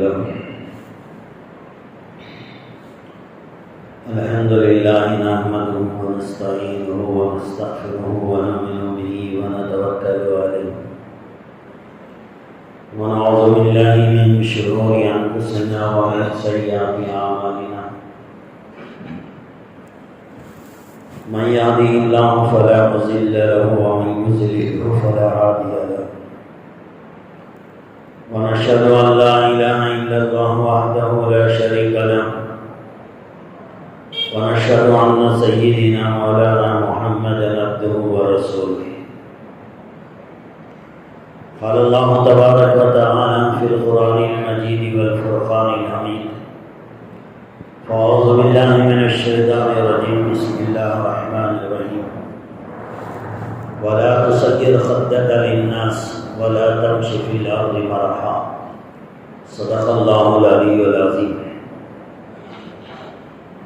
له الحمد لله نحمده ونستعينه ونستغفره ونؤمن به ونتوكل عليه ونعوذ بالله من شرور أنفسنا ومن سيئات أعمالنا من يهده الله فلا مضل له ومن يضلل فلا هادي له ونشهد أن لا إله إلا الله وحده لا شريك له ونشهد أن سيدنا مولانا محمدا عبده ورسوله قال الله تبارك وتعالى في القرآن المجيد والفرقان الحميد فأعوذ بالله من الشيطان الرجيم بسم الله الرحمن الرحيم ولا تصغر خدك للناس ولا تمش في الأرض مرحا صدق الله العلي العظيم.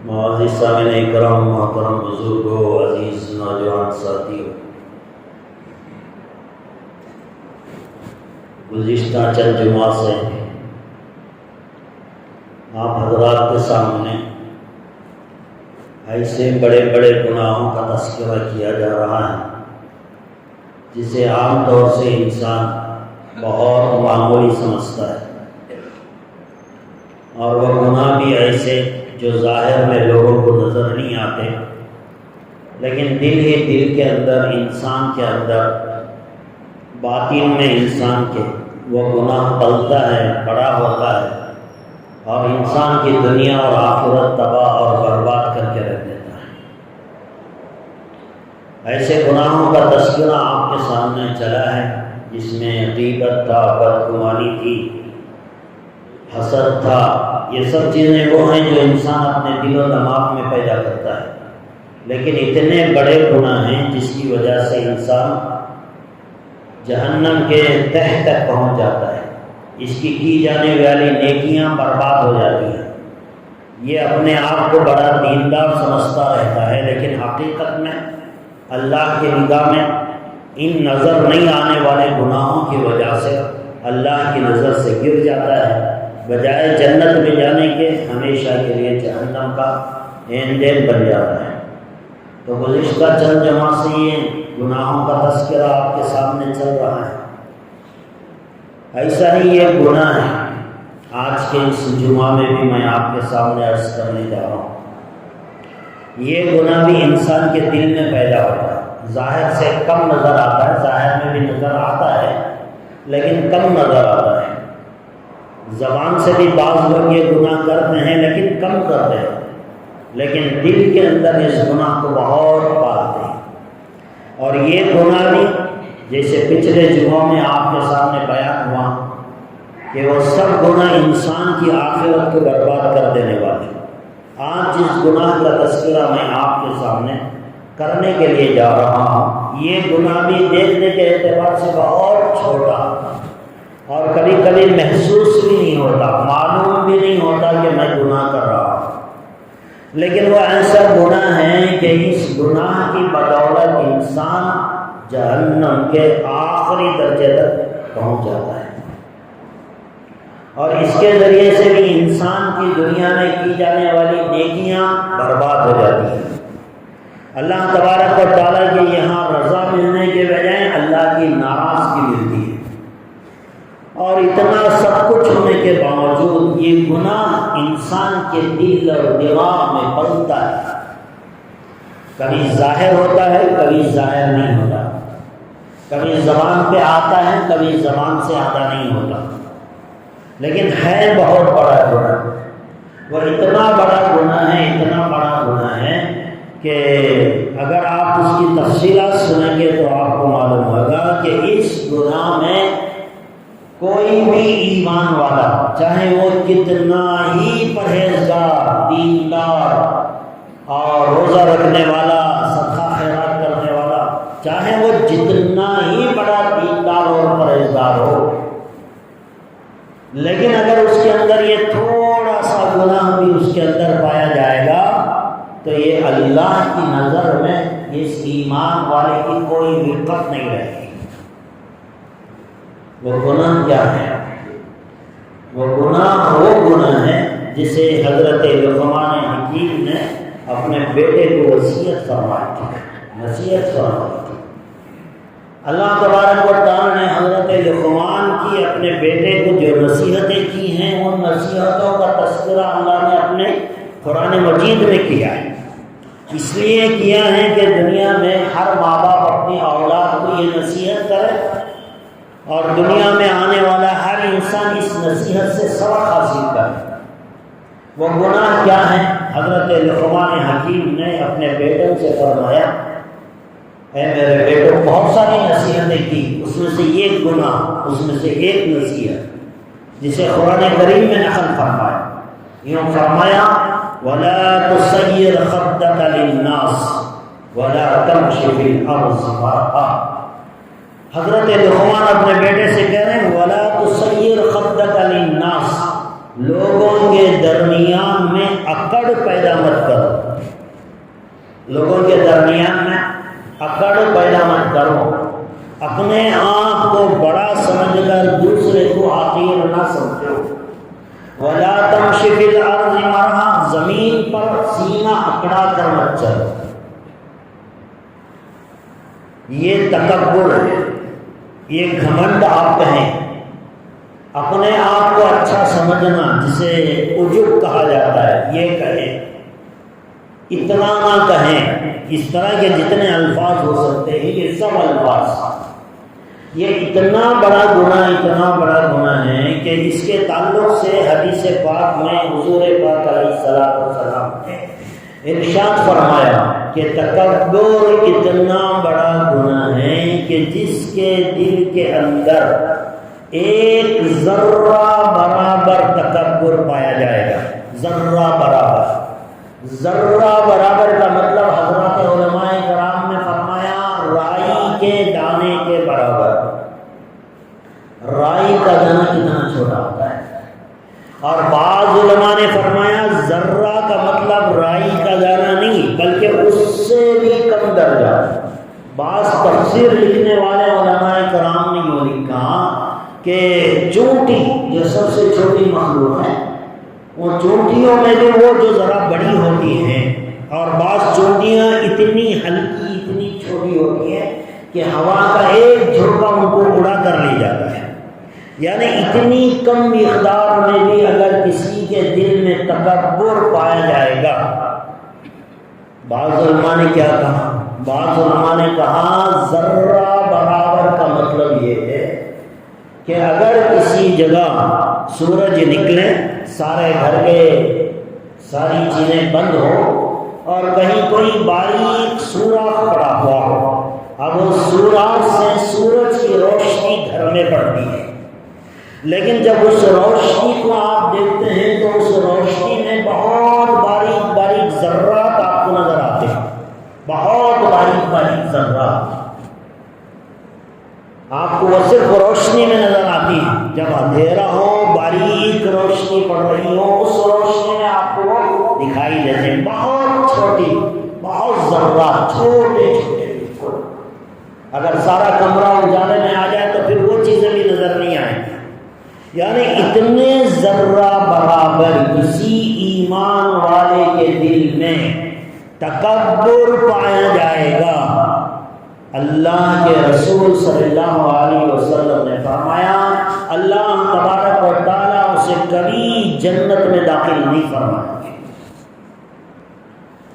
معزز سامعین اکرام، محترم بزرگوں، عزیز نوجوان ساتھیوں، گزشتہ چند جمعہ سے آپ حضرات کے سامنے ایسے بڑے بڑے گناہوں کا تذکرہ کیا جا رہا ہے جسے عام طور سے انسان بہت معمولی سمجھتا ہے، اور وہ گناہ بھی ایسے جو ظاہر میں لوگوں کو نظر نہیں آتے، لیکن دل ہی دل کے اندر، انسان کے اندر، باطن میں انسان کے وہ گناہ پلتا ہے، بڑا ہوتا ہے، اور انسان کی دنیا اور آخرت تباہ اور برباد کر کے رکھ دیتا ہے۔ ایسے گناہوں کا تذکرہ آپ کے سامنے چلا ہے جس میں غیبت تھا، بدگمانی تھی، حسد تھا۔ یہ سب چیزیں وہ ہیں جو انسان اپنے دل و دماغ میں پیدا کرتا ہے، لیکن اتنے بڑے گناہ ہیں جس کی وجہ سے انسان جہنم کے تہ تک پہنچ جاتا ہے، اس کی جانے والی نیکیاں برباد ہو جاتی ہیں۔ یہ اپنے آپ کو بڑا دیندار سمجھتا رہتا ہے، لیکن حقیقت میں اللہ کی نگاہ میں ان نظر نہیں آنے والے گناہوں کی وجہ سے اللہ کی نظر سے گر جاتا ہے، بجائے جنت میں جانے کے ہمیشہ کے لیے جہنم کا ایندھن بن جاتا ہے۔ تو گزشتہ چند جمعہ سے یہ گناہوں کا تذکرہ آپ کے سامنے چل رہا ہے۔ ایسا ہی یہ گناہ ہے آج کے اس جمعہ میں بھی میں آپ کے سامنے عرض کرنے جا رہا ہوں۔ یہ گناہ بھی انسان کے دل میں پیدا ہوتا ہے، ظاہر سے کم نظر آتا ہے، ظاہر میں بھی نظر آتا ہے لیکن کم نظر آتا ہے۔ زبان سے بھی بعض لوگ یہ گناہ کرتے ہیں لیکن کم کرتے ہیں، لیکن دل کے اندر اس گناہ کو بہت پالتے ہیں۔ اور یہ گناہ بھی جیسے پچھلے جمعوں میں آپ کے سامنے بیان ہوا کہ وہ سب گناہ انسان کی آخرت کو برباد کر دینے والے ہیں۔ آج جس گناہ کا تذکرہ میں آپ کے سامنے کرنے کے لیے جا رہا ہوں، یہ گناہ بھی دیکھنے کے اعتبار سے بہت چھوٹا اور کبھی کبھی محسوس بھی نہیں ہوتا، معلوم بھی نہیں ہوتا کہ میں گناہ کر رہا ہوں، لیکن وہ ایسا گناہ ہے کہ اس گناہ کی بدولت انسان جہنم کے آخری درجے تک پہنچ جاتا ہے، اور اس کے ذریعے سے بھی انسان کی دنیا میں کی جانے والی نیکیاں برباد ہو جاتی ہیں۔ اللہ تبارک و تعالیٰ کے یہاں رضا ملنے کے بجائے اللہ کی ناراضگی ملتی ہے، اور اتنا سب کچھ ہونے کے باوجود یہ گناہ انسان کے دل اور دماغ میں پلتا ہے، کبھی ظاہر ہوتا ہے، کبھی ظاہر نہیں ہوتا، کبھی زبان پہ آتا ہے، کبھی زبان سے ادا نہیں ہوتا، لیکن ہے بہت بڑا گناہ۔ وہ اتنا بڑا گناہ ہے، اتنا بڑا گناہ ہے کہ اگر آپ اس کی تفصیلات سنیں گے تو آپ کو معلوم ہوگا کہ اس گناہ میں کوئی بھی ایمان والا، چاہے وہ کتنا ہی پرہیزگار، دیندار اور روزہ رکھنے والا، صدقہ خیرات کرنے والا، چاہے وہ جتنا ہی بڑا دیندار اور پرہیزگار ہو، لیکن اگر اس کے اندر یہ تھوڑا سا گناہ بھی اس کے اندر پایا جائے گا تو یہ اللہ کی نظر میں اس ایمان والے کی کوئی وقت نہیں رہے گی۔ وہ گناہ کیا ہے؟ وہ گناہ گناہ ہے جسے حضرت لقمان حکیم نے اپنے بیٹے کو وصیت فرمائی تھی، اللہ تبارک و تعالیٰ نے حضرت لقمان کی اپنے بیٹے کو جو نصیحتیں کی ہیں ان نصیحتوں کا تذکرہ اللہ نے اپنے قرآن مجید میں کیا ہے۔ اس لیے کیا ہے کہ دنیا میں ہر ماں باپ اپنی اولاد کو یہ نصیحت کرے اور دنیا میں آنے والا ہر انسان اس نصیحت سے سبق حاصل کرے۔ وہ گناہ کیا ہے؟ حضرت لقمان حکیم نے اپنے بیٹوں سے فرمایا، اے میرے بیٹوں، بہت ساری نصیحتیں کی، اس میں سے ایک گناہ، اس میں سے ایک نصیحت جسے قرآن کریم میں نقل فرمایا، یوں فرمایا وَلَا تُصَيِّرْ خَدَّكَ لِلنَّاسِ وَلَا تَمْشِ فِي الْأَرْضِ مَرْحًا۔ حضرت لقمان اپنے بیٹے سے کہہ رہے ہیں وَلَا تُصَيِّرْ خَدَّكَ لِلنَّاسِ، لوگوں کے درمیان میں اکڑ پیدا مت کرو، لوگوں کے درمیان میں اکڑ پیدا مت کرو، اپنے آپ کو بڑا سمجھ کر دوسرے کو حقیر نہ سمجھو، وَلَا تَمْشِ فِي الْأَرْضِ مَرْحًا، زمین پر سینہ اکڑا کر مت چلو۔ یہ تکبر ہے، یہ گھمنڈ آپ کہیں، اپنے آپ کو اچھا سمجھنا جسے عجب کہا جاتا ہے، یہ کہیں، اتنا نہ کہیں۔ اس طرح کے جتنے الفاظ ہو سکتے ہیں یہ سب الفاظ، یہ اتنا بڑا گناہ ہے کہ اس کے تعلق سے حدیث پاک میں حضور پاک علیہ السلام نے ارشاد فرمایا کہ تکبر اتنا بڑا گناہ ہے کہ جس کے دل کے اندر ایک ذرہ برابر تکبر پایا جائے گا، ذرہ برابر کا مطلب حضرات علماء کرام نے فرمایا رائی کے دانے کے برابر۔ رائی کا دانہ کتنا چھوٹا ہوتا ہے، اور بعض علماء نے فرمایا ذرہ کا مطلب رائی کا دانہ نہیں بلکہ اس سے بھی کم درجہ۔ بعض تفسیر لکھنے والے علماء کرام نے یوں لکھا کہ چونٹی جو سب سے چھوٹی مخلوق ہے، وہ چونٹیوں میں بھی وہ جو ذرا بڑی ہوتی ہیں، اور بعض چونٹیاں اتنی ہلکی اتنی چھوٹی ہوتی ہیں کہ ہوا کا ایک جھونکا ان کو اڑا کر لے جاتا ہے، یعنی اتنی کم مقدار میں بھی اگر کسی کے دل میں تکبر پایا جائے گا۔ بعض علماء نے کیا کہا؟ بعض علماء نے کہا ذرہ برابر کا مطلب یہ ہے کہ اگر کسی جگہ سورج نکلے، سارے گھر کے ساری چیزیں بند ہو اور کہیں کوئی باریک سوراخ پڑا ہوا ہو، اب اس سوراخ سے سورج کی روشنی گھر میں پڑتی ہے، لیکن جب اس روشنی کو آپ دیکھتے ہیں تو اس روشنی میں بہت باریک باریک ذرات آپ کو نظر آتے ہیں، بہت باریک باریک ذرات آپ کو وہ صرف روشنی میں نظر آتی ہے۔ جب اندھیرا ہو، باریک روشنی پڑ رہی ہو، اس روشنی میں آپ کو وہ دکھائی دیتے ہیں، بہت چھوٹی، بہت ذرات، چھوٹے چھوٹے۔ اگر سارا کمرہ اجالے میں آ جائے تو پھر وہ چیزیں بھی نظر نہیں آئیں گی، یعنی اتنے ذرہ برابر کسی ایمان والے کے دل میں تکبر پایا جائے گا۔ اللہ کے رسول صلی اللہ علیہ وسلم نے فرمایا اللہ تبارک و تعالیٰ اسے کبھی جنت میں داخل نہیں فرمائیں گے۔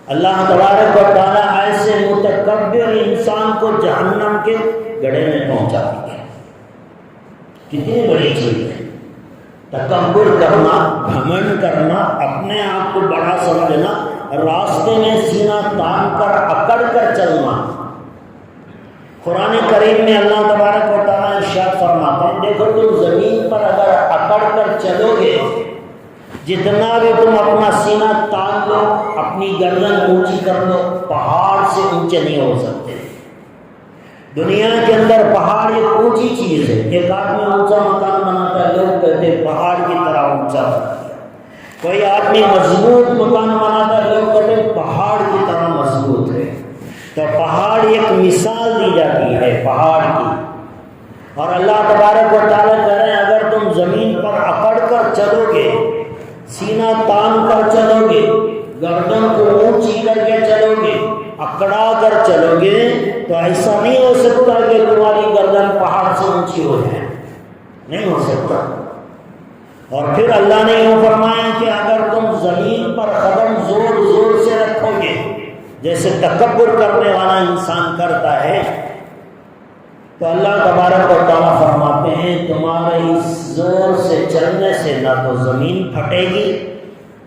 اللہ تبارک و تعالیٰ ایسے متکبر انسان کو جہنم کے گڑھے میں پہنچا دیں گے۔ کتنی بڑی چیز ہے تکبر کرنا، گھمنڈ کرنا، اپنے آپ کو بڑا سمجھنا، راستے میں سینہ تان کر اکڑ کر چلنا۔ قرآن کریم میں اللہ تبارک و تعالیٰ ارشاد فرماتے ہیں دیکھو تم زمین پر اگر اکڑ کر چلو گے، جتنا بھی تم اپنا سینہ تان لو، اپنی گردن اونچی کر لو، پہاڑ سے اونچے نہیں ہو سکتے۔ دنیا کے اندر پہاڑ ایک اونچی چیز ہے، ایک آدمی اونچا مکان بناتا ہے، لوگ کہتے ہیں پہاڑ کی طرح اونچا بنا ہے۔ کوئی آدمی مضبوط مکان بناتا ہے، لوگ کہتے ہیں پہاڑ کی طرح مضبوط ہے۔ تو پہاڑ ایک مثال دی جاتی ہے پہاڑ کی، اور اللہ تبارک و تعالیٰ کہہ رہے ہیں اگر تم زمین پر اکڑ کر چلو گے چلو گے تو ایسا نہیں ہو سکتا کہ تمہاری گردن پہاڑ سے اونچی ہو جائے، نہیں ہو سکتا۔ اور پھر اللہ نے یوں فرمایا کہ اگر تم زمین پر قدم زور زور سے رکھو گے، جیسے تکبر کرنے والا انسان کرتا ہے، تو اللہ تبارک و تعالیٰ فرماتے ہیں تمہارے اس زور سے چلنے سے نہ تو زمین پھٹے گی،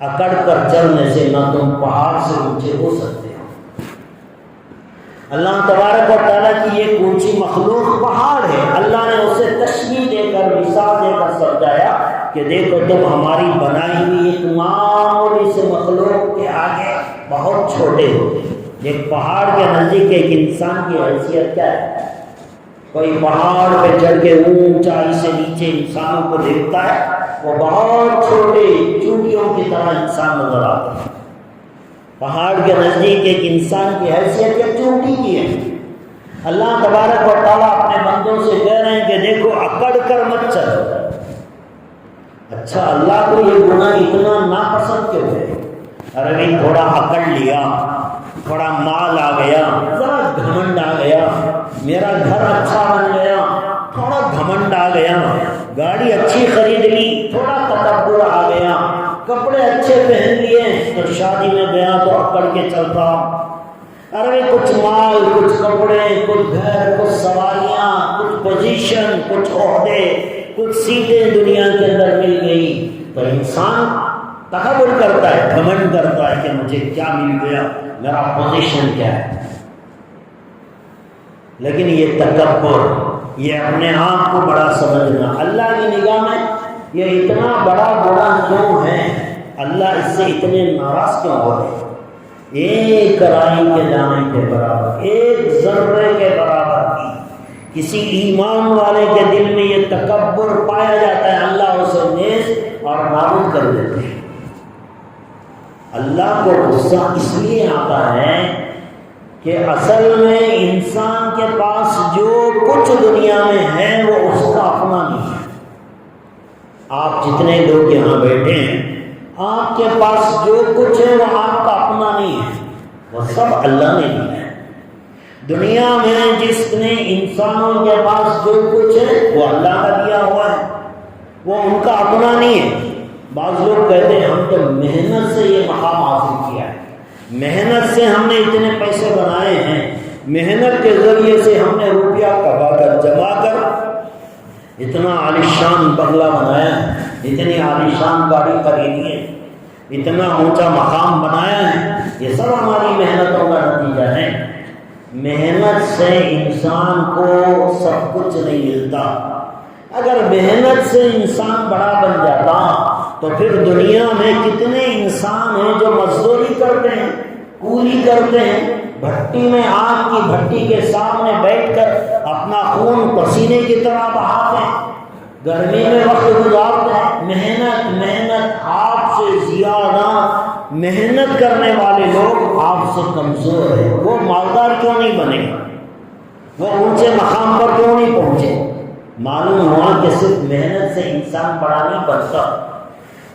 اکڑ کر چلنے سے نہ تم پہاڑ سے اونچے ہو سکتے ہو۔ اللہ تبارک و تعالیٰ کی ایک اونچی مخلوق پہاڑ ہے، اللہ نے اسے تشبیہ دے کر، مثال دے کر سمجھایا کہ دیکھو تم ہماری بنائی ہوئی ایک معمولی سے مخلوق کے آگے بہت چھوٹے ہو۔ ایک پہاڑ کے نزدیک ایک انسان کی حیثیت کیا ہے؟ کوئی پہاڑ پہ چڑھ کے اونچائی سے نیچے انسانوں کو دیکھتا ہے، وہ بہت چھوٹے چونٹیوں کی طرح انسان نظر آتا ہے۔ پہاڑ کے نزدیک ایک انسان کی حیثیت ایک چونٹی کی ہے۔ اللہ تبارک و تعالیٰ اپنے بندوں سے کہہ رہے ہیں کہ دیکھو اکڑ کر مت چلو۔ اچھا اللہ کو یہ گناہ اتنا ناپسند کیوں ہے؟ ارے بھائی تھوڑا اکڑ لیا، تھوڑا مال آ گیا، ذرا گھمنڈ آ گیا، میرا گھر اچھا بن گیا، تھوڑا گھمنڈ آ گیا، گاڑی اچھی خرید لی، تھوڑا تکبر آ گیا، کپڑے اچھے پہن لیے تو شادی میں گیا تو اکڑ کے چل رہا۔ ارے کچھ مال، کچھ کپڑے، کچھ گھر، کچھ سواریاں، کچھ پوزیشن، کچھ عہدے، کچھ سیٹیں دنیا کے اندر مل گئی تو انسان تکبر کرتا ہے، گھمنڈ کرتا ہے کہ مجھے کیا مل گیا، میرا پوزیشن کیا ہے۔ لیکن یہ تکبر، یہ اپنے آپ کو بڑا سمجھنا، اللہ کی نگاہ میں یہ اتنا بڑا گناہ کیوں ہے؟ اللہ اس سے اتنے ناراض کیوں ہو رہے؟ ایک رائی کے دانے کے برابر، ایک ذرے کے برابر بھی کسی ایمان والے کے دل میں یہ تکبر پایا جاتا ہے، اللہ اسے نیز اور نابود کر دیتے ہیں۔ اللہ کو غصہ اس لیے آتا ہے کہ اصل میں انسان کے پاس جو کچھ دنیا میں ہے وہ اس کا اپنا نہیں ہے۔ آپ جتنے لوگ یہاں بیٹھے ہیں، آپ کے پاس جو کچھ ہے وہ آپ کا اپنا نہیں ہے، وہ سب اللہ نے دیا ہے۔ دنیا میں جس نے انسانوں کے پاس جو کچھ ہے وہ اللہ کا دیا ہوا ہے، وہ ان کا اپنا نہیں ہے۔ بعض لوگ کہتے ہیں ہم تو محنت سے یہ مقام حاصل کیا ہے، محنت سے ہم نے اتنے پیسے بنائے ہیں، محنت کے ذریعے سے ہم نے روپیہ کما کر جما کر اتنا عالیشان بنگلہ بنایا ہے، اتنی عالیشان گاڑی خریدی ہے، اتنا اونچا مقام بنایا ہے، یہ سب ہماری محنتوں کا نتیجہ ہے۔ محنت سے انسان کو سب کچھ نہیں ملتا۔ اگر محنت سے انسان بڑا بن جاتا تو پھر دنیا میں کتنے انسان ہیں جو مزدوری کرتے ہیں، کولی کرتے ہیں، بھٹی میں آگ کی بھٹی کے سامنے بیٹھ کر اپنا خون پسینے کی طرح بہاتے ہیں، گرمی میں وقت گزارتے ہیں، محنت آپ سے زیادہ محنت کرنے والے لوگ آپ سے کمزور ہیں۔ وہ مالدار کیوں نہیں بنے، وہ اونچے مقام پر کیوں نہیں پہنچے؟ معلوم ہوا کہ صرف محنت سے انسان بڑا نہیں بنتا۔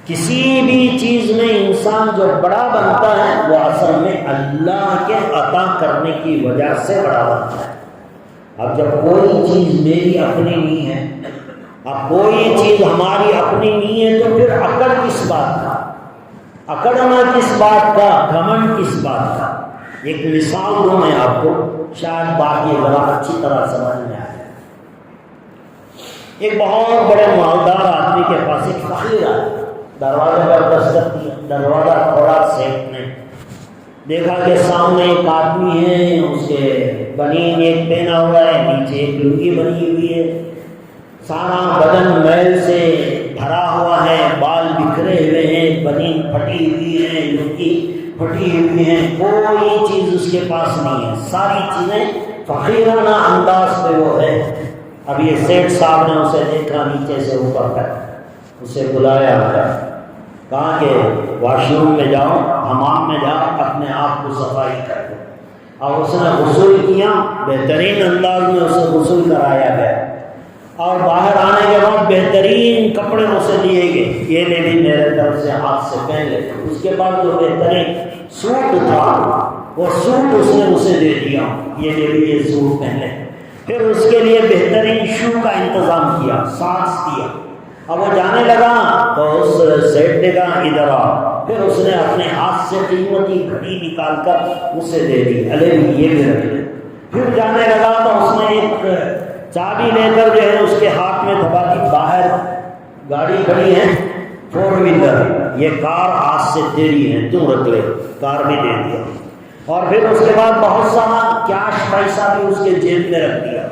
کسی بھی چیز میں انسان جو بڑا بنتا ہے وہ اصل میں اللہ کے عطا کرنے کی وجہ سے بڑا بنتا ہے۔ اب جب کوئی چیز میری اپنی نہیں ہے، اب کوئی چیز ہماری اپنی نہیں ہے تو پھر اکڑ کس بات کا، اکڑنا کس بات کا، گھمنڈ کس بات کا؟ ایک مثال دوں میں آپ کو، شاید بات یہ ذرا اچھی طرح سمجھ میں آئے۔ ایک بہت بڑے مالدار آدمی کے پاس ایک فقیر آیا، دروازے پر دستک دیا، دروازہ کھولا، سیٹ نے دیکھا کہ سامنے ایک آدمی ہے، اس کے بنین ایک پہنا ہوا ہے، نیچے ایک لنگی بنی ہوئی ہے، سارا بدن میل سے بھرا ہوا ہے، بال بکھرے ہوئے ہیں، بنین پھٹی ہوئی ہے، لنگی پھٹی ہوئی ہے، کوئی چیز اس کے پاس نہیں ہے، ساری چیزیں فقیرانہ انداز پہ وہ ہے۔ اب یہ سیٹ صاحب نے اسے دیکھا نیچے سے اوپر تک، اسے بلایا ہے، کہا کہ واش روم میں جاؤ، حمام میں جاؤ، اپنے آپ کو صفائی کر دو۔ اور اس نے غسل کیا، بہترین انداز میں اسے غسل کرایا گیا، اور باہر آنے کے بعد بہترین کپڑے اسے دیے گئے، یہ لے بھی میرے طرف سے ہاتھ سے پہن لے۔ اس کے بعد جو بہترین سوٹ تھا وہ سوٹ اس نے اسے دے دیا، یہ لے لیے سوٹ پہنے، پھر اس کے لیے بہترین شو کا انتظام کیا، ساکس دیا۔ اب وہ جانے لگا تو اس سیٹ نے کہا ادھر آ، پھر اس نے اپنے ہاتھ سے قیمتی گھڑی نکال کر اسے دے دی، ارے یہ بھی رکھ لے۔ پھر جانے لگا تو اس نے ایک چابی لے کر جو ہے اس کے ہاتھ میں دبا دی، باہر گاڑی کھڑی ہے 4 ویلر، یہ کار آج سے تیری ہے، تم رکھ لے، کار بھی دے دیا۔ اور پھر اس کے بعد بہت سارا کیش پیسہ بھی اس کے جیب میں رکھ دیا،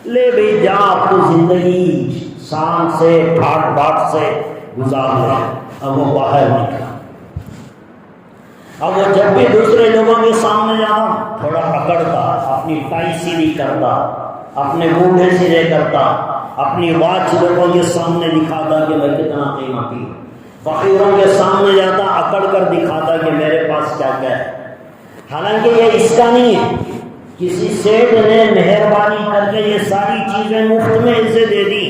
لے بھائی جا اب تو زندگی شان سے ٹھاٹ باٹ سے گزار لے۔ اب وہ باہر نکلا، اب وہ جب بھی دوسرے لوگوں کے سامنے جانا تھوڑا اکڑتا، اپنی ٹائی سیدھی کرتا، اپنے بوڑھے سیدھے کرتا، اپنی واچ لوگوں کے سامنے دکھاتا کہ میں کتنا قیمتی، فقیروں کے سامنے جاتا اکڑ کر دکھاتا کہ میرے پاس کیا کیا ہے۔ حالانکہ یہ اس کا نہیں ہے، کسی سیٹ نے مہربانی کر کے یہ ساری چیزیں مفت میں اسے دے دی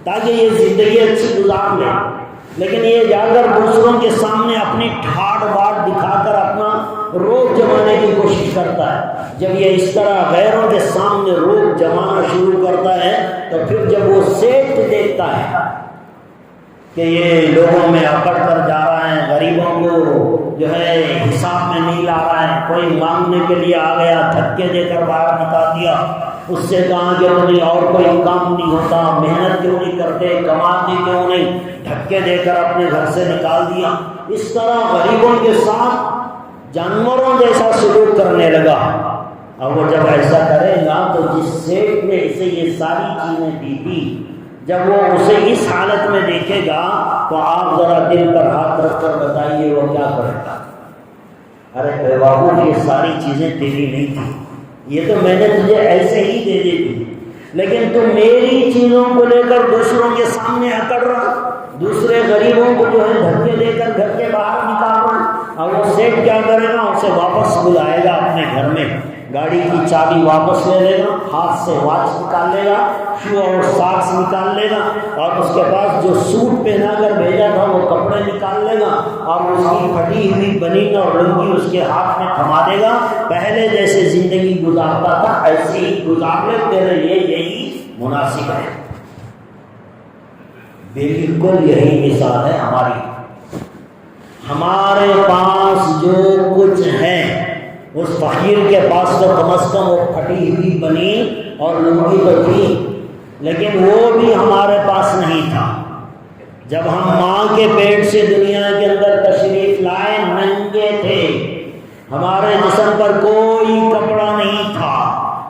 تاکہ یہ زندگی اچھی گزار لے، لیکن یہ جا کر دوسروں کے سامنے اپنی ٹھاٹ باٹ دکھا کر اپنا روب جمانے کی کوشش کرتا ہے۔ جب یہ اس طرح غیروں کے سامنے روب جمانا شروع کرتا ہے تو پھر جب وہ سیٹ دیکھتا ہے کہ یہ لوگوں میں اکڑ کر جا رہا ہے، غریبوں کو جو ہے حساب میں نہیں لا رہا ہے، کوئی مانگنے کے لیے آ گیا دھکے دے کر باہر نکال دیا، اس سے کہا کہ انہیں اور کوئی کام نہیں ہوتا، محنت کیوں نہیں کرتے، کماتے کیوں نہیں، دھکے دے کر اپنے گھر سے نکال دیا۔ اس طرح غریبوں کے ساتھ جانوروں جیسا سلوک کرنے لگا۔ اب وہ جب ایسا کرے گا تو جس سیٹ نے اسے یہ ساری چیزیں دی تھی، جب وہ اسے اس حالت میں دیکھے گا تو آپ ذرا دل پر ہاتھ رکھ کر بتائیے وہ کیا کرے گا؟ ارے بے وقوف، یہ ساری چیزیں تیری نہیں تھی، یہ تو میں نے تجھے ایسے ہی دے دی تھی، لیکن تو میری چیزوں کو لے کر دوسروں کے سامنے اکڑ رہا، دوسرے غریبوں کو جو ہے دھکے دے کر گھر کے باہر نکال رہا۔ اب وہ سیٹ کیا کرے گا؟ اسے واپس بلائے گا اپنے گھر میں، گاڑی کی چابی واپس لے لے گا، ہاتھ سے واچ نکال لے گا، شو اور ساکس نکال لے گا، اور اس کے پاس جو سوٹ پہنا کر بھیجا تھا وہ کپڑے نکال لے گا، اور اس کی پھٹی ہوئی بنی اور لنگی اس کے ہاتھ میں تھما دے گا۔ پہلے جیسے زندگی گزارتا تھا ایسے ہی گزار لے، تیرے لیے یہی مناسب ہے۔ بالکل یہی مثال ہے ہماری۔ ہمارے پاس جو کچھ ہے، اس فقیر کے پاس تو کم از کم وہ پھٹی ہوئی بنی اور لنگی تو تھی، لیکن وہ بھی ہمارے پاس نہیں تھا۔ جب ہم ماں کے پیٹ سے دنیا کے اندر تشریف لائے ننگے تھے، ہمارے جسم پر کوئی کپڑا نہیں تھا،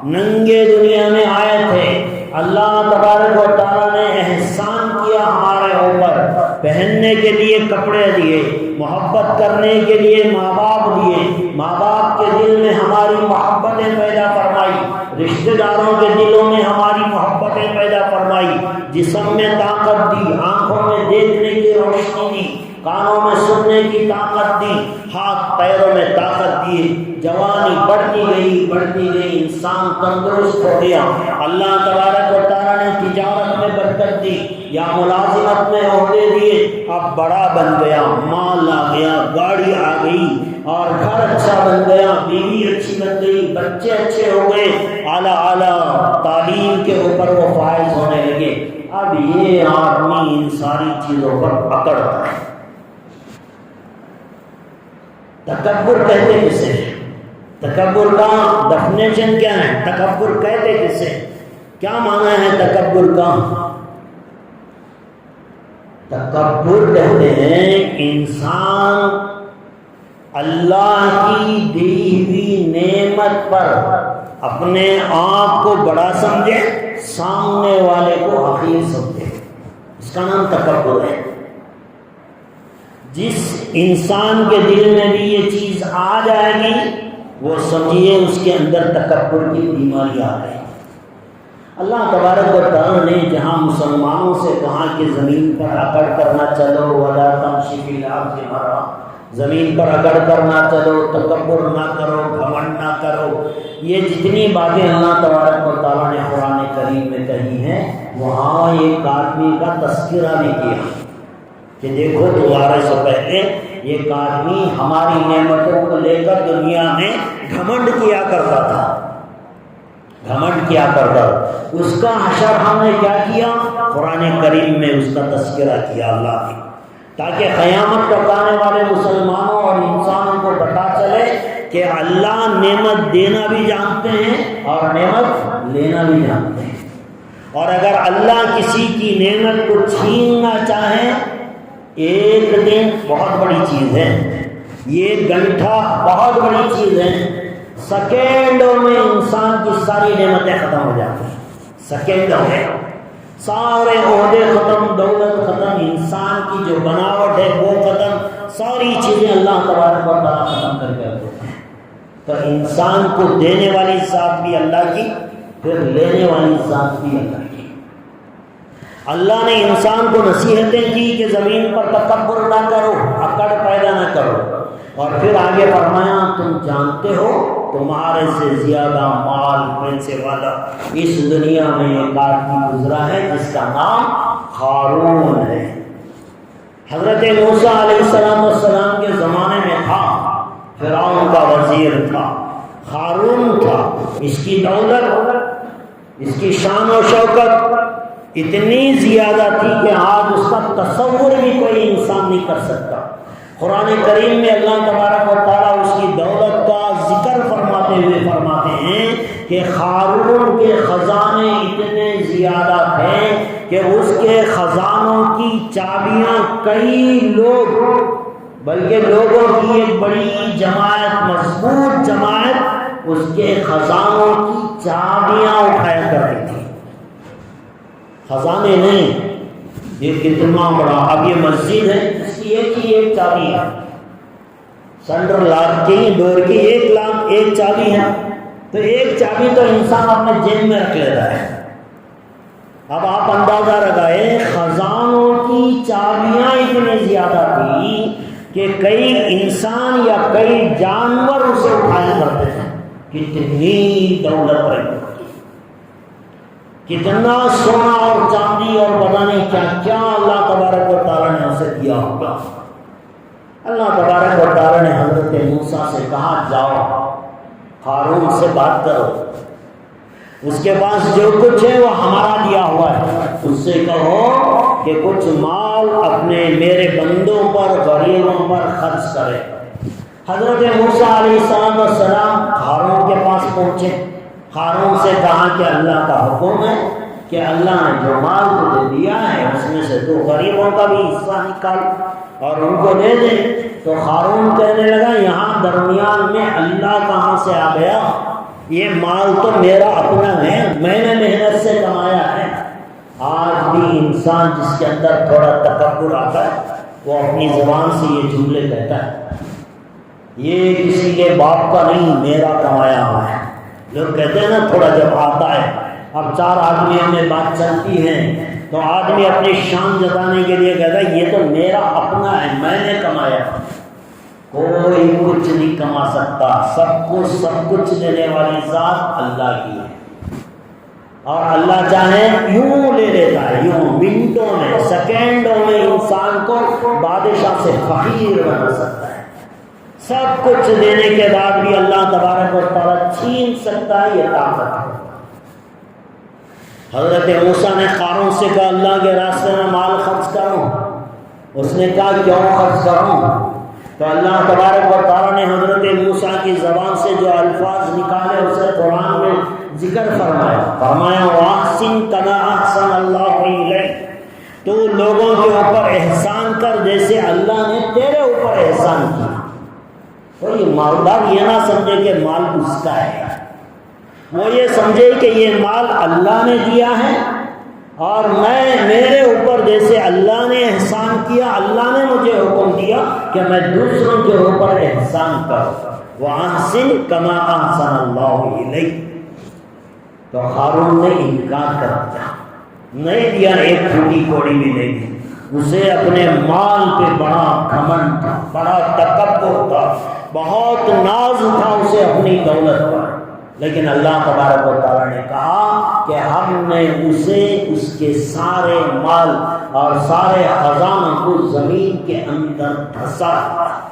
ننگے دنیا میں آئے تھے۔ اللہ تبارک و تعالیٰ نے احسان کیا ہمارے اوپر، پہننے کے لیے کپڑے دیے، محبت کرنے کے لیے ماں باپ دیے، ماں باپ کے دل میں ہماری محبتیں پیدا فرمائی، رشتہ داروں کے دلوں میں ہماری محبتیں پیدا فرمائی، جسم میں طاقت دی، آنکھوں میں دیکھنے کی روشنی دی، کانوں میں سننے کی طاقت دی، ہاتھ پیروں میں طاقت دی، جوانی بڑھتی گئی، انسان تندرست ہو گیا۔ اللہ تبارک و تعالیٰ نے تجارت میں برکت دی یا ملازمت میں عہدے دیے، اب بڑا بن گیا، مال آ گیا، گاڑی آ گئی، اور گھر اچھا بن گیا، بیوی اچھی بن گئی، بچے اچھے ہو گئے، اعلیٰ تعلیم کے اوپر وہ فائز ہونے لگے۔ اب یہ آدمی ان ساری چیزوں پر اکڑتا ہے۔ تکبر کہتے کسے؟ تکبر کا ڈیفینیشن کیا ہے؟ تکبر کہتے کسے؟ کیا معنی ہے تکبر کا؟ تکبر کہتے ہیں انسان اللہ کی دی ہوئی نعمت پر اپنے آپ کو بڑا سمجھے، سامنے والے کو حقیر سمجھے، اس کا نام تکبر ہے۔ جس انسان کے دل میں بھی یہ چیز آ جائے گی وہ سمجھیے اس کے اندر تکبر کی بیماری آ گئی۔ اللہ تبارک و تعالیٰ نے جہاں مسلمانوں سے کہا کہ زمین پر اکڑ کر نہ چلو، وَلَا تَمْشِ فِي الْأَرْضِ مَرَحًا، زمین پر اکڑ کر نہ چلو، تکبر نہ کرو، گھمنڈ نہ کرو، یہ جتنی باتیں اللہ تبارک و تعالیٰ نے قرآن کریم میں کہی ہیں، وہاں ایک آدمی کا تذکرہ بھی کیا۔ کہ دیکھو تمہارے سے پہلے ایک آدمی ہماری نعمتوں کو لے کر دنیا میں گھمنڈ کیا کرتا تھا، گھمنڈ کیا کرتا تھا، اس کا حشر ہم نے کیا کیا؟ قرآن کریم میں اس کا تذکرہ کیا اللہ نے، تاکہ قیامت تک آنے والے مسلمانوں اور انسانوں کو پتہ چلے کہ اللہ نعمت دینا بھی جانتے ہیں اور نعمت لینا بھی جانتے ہیں، اور اگر اللہ کسی کی نعمت کو چھیننا چاہیں، ایک دن بہت بڑی چیز ہے، یہ گھنٹہ بہت بڑی چیز ہے، سیکنڈوں میں انسان کی ساری نعمتیں ختم ہو جاتی ہیں، سیکنڈوں میں سارے عہدے ختم، دولت ختم، انسان کی جو بناوٹ ہے وہ ختم، ساری چیزیں اللہ تبارک و تعالیٰ ختم کر کے رکھتے ہیں۔ تو انسان کو دینے والی ذات بھی اللہ کی، پھر لینے والی ذات بھی اللہ کی۔ اللہ نے انسان کو نصیحتیں کی کہ زمین پر تکبر نہ کرو، اکڑ پیدا نہ کرو، اور پھر آگے فرمایا تم جانتے ہو تمہارے سے زیادہ مال پیسے والا اس دنیا میں ایک آدمی گزرا ہے جس کا نام ہارون ہے۔ حضرت موسیٰ علیہ السلام کے زمانے میں تھا، فرعون کا وزیر تھا، ہارون تھا، اس کی دولت، اس کی شان و شوکت اتنی زیادہ تھی کہ آج اس کا تصور بھی کوئی انسان نہیں کر سکتا۔ قرآن کریم میں اللہ تبارک و تعالیٰ اس کی دولت کا ذکر فرماتے ہوئے فرماتے ہیں کہ ہارون کے خزانے اتنے زیادہ تھے کہ اس کے خزانوں کی چابیاں کئی لوگ، بلکہ لوگوں کی ایک بڑی جماعت، مضبوط جماعت اس کے خزانوں کی چابیاں اٹھایا کرتی تھی۔ خزانے نہیں، یہ کتنا بڑا، اب یہ مسجد ہے، اس کی ایک چابی ہے، سنٹر لاک کی ڈور کی ایک چابی ہے، تو ایک چابی تو انسان اپنے جیب میں رکھ لیتا ہے۔ اب آپ اندازہ لگائیں، خزانوں کی چابیاں اتنی زیادہ تھی کہ کئی انسان یا کئی جانور اسے اٹھایا کرتے تھے۔ کتنی دولت رہی، کتنا سونا اور چاندی اور پتہ نہیں کیا کیا اللہ تبارک و تعالیٰ نے اسے دیا ہوگا۔ اللہ تبارک و تعالیٰ نے حضرت موسیٰ سے کہا جاؤ ہارون سے بات کرو، اس کے پاس جو کچھ ہے وہ ہمارا دیا ہوا ہے، اس سے کہو کہ کچھ مال اپنے میرے بندوں پر، غریبوں پر خرچ کرے۔ حضرت موسیٰ علیہ السلام ہارون کے پاس پہنچے، ہارون سے کہا کہ اللہ کا حکم ہے کہ اللہ نے جو مال تجھے دیا ہے اس میں سے تو غریبوں کا بھی حصہ نکال اور ان کو دے دے۔ تو ہارون کہنے لگا یہاں درمیان میں اللہ کہاں سے آ گیا، یہ مال تو میرا اپنا ہے، میں نے محنت سے کمایا ہے۔ آج بھی انسان جس کے اندر تھوڑا تکبر آتا ہے وہ اپنی زبان سے یہ جملے کہتا ہے، یہ کسی کے باپ کا نہیں، میرا کمایا ہوا ہے۔ لوگ کہتے ہیں نا تھوڑا جب آتا ہے، اب چار آدمیوں میں بات چلتی ہے تو آدمی اپنی شان جتانے کے لیے کہتا ہے یہ تو میرا اپنا ہے، میں نے کمایا۔ کوئی کچھ نہیں کما سکتا، سب کچھ دینے والی ذات اللہ کی ہے، اور اللہ چاہے یوں لے لیتا ہے، یوں منٹوں میں، سیکنڈوں میں انسان کو بادشاہ سے فقیر بنا سکتا ہے۔ سب کچھ دینے کے بعد بھی اللہ تبارک و تعالیٰ چھین سکتا ہے، یہ طاقت ہے۔ حضرت موسیٰ نے ہارون سے کہا اللہ کے راستے میں مال خرچ کروں، اس نے کہا کیوں خرچ کروں؟ تو اللہ تبارک و تعالیٰ نے حضرت موسیٰ کی زبان سے جو الفاظ نکالے اسے قرآن میں ذکر فرمایا وَأَحْسِن كَمَا أَحْسَنَ اللَّهُ إِلَيْكَ، تو لوگوں کے اوپر احسان کر جیسے اللہ نے تیرے اوپر احسان کیا۔ تو یہ مالدار یہ نہ سمجھے کہ مال اس کا ہے، وہ یہ سمجھے کہ یہ مال اللہ نے دیا ہے اور میرے اوپر جیسے اللہ نے احسان کیا، اللہ نے مجھے حکم دیا کہ میں دوسروں کے اوپر احسان کروں۔ وَأَحْسِن كَمَا أَحْسَنَ اللَّهُ إِلَيْكَ، تو ہارون نے انکار کر دیا، نہیں دیا، ایک پھوٹی کوڑی بھی نہیں دی۔ اسے اپنے مال پہ بڑا گھمنڈ تھا، بڑا تکبر تھا، بہت ناز تھا اسے اپنی دولت پر، لیکن اللہ تبارک و تعالیٰ نے کہا کہ ہم نے اسے اس کے سارے مال اور سارے خزانوں کو زمین کے اندر دھسا ہوا ہے۔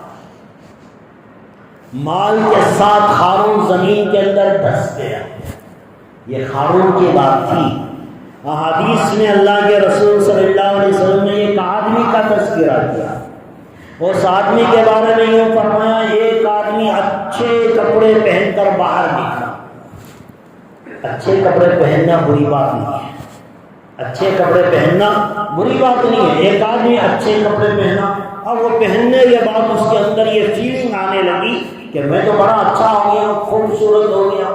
مال کے ساتھ قارون زمین کے اندر دھس گیا۔ یہ قارون کی بات تھی۔ احادیث میں اللہ کے رسول صلی اللہ علیہ وسلم نے ایک آدمی کا تذکرہ کیا۔ اس آدمی کے بارے میں یہ فرمایا، ایک آدمی اچھے کپڑے پہن کر باہر نکلا۔ اچھے کپڑے پہننا بری بات نہیں ہے، اچھے کپڑے پہننا بری بات نہیں ہے۔ ایک آدمی اچھے کپڑے پہنا، اب وہ پہننے کے بعد اس کے اندر یہ فیلنگ آنے لگی کہ میں تو بڑا اچھا ہو گیا، خوبصورت ہو گیا۔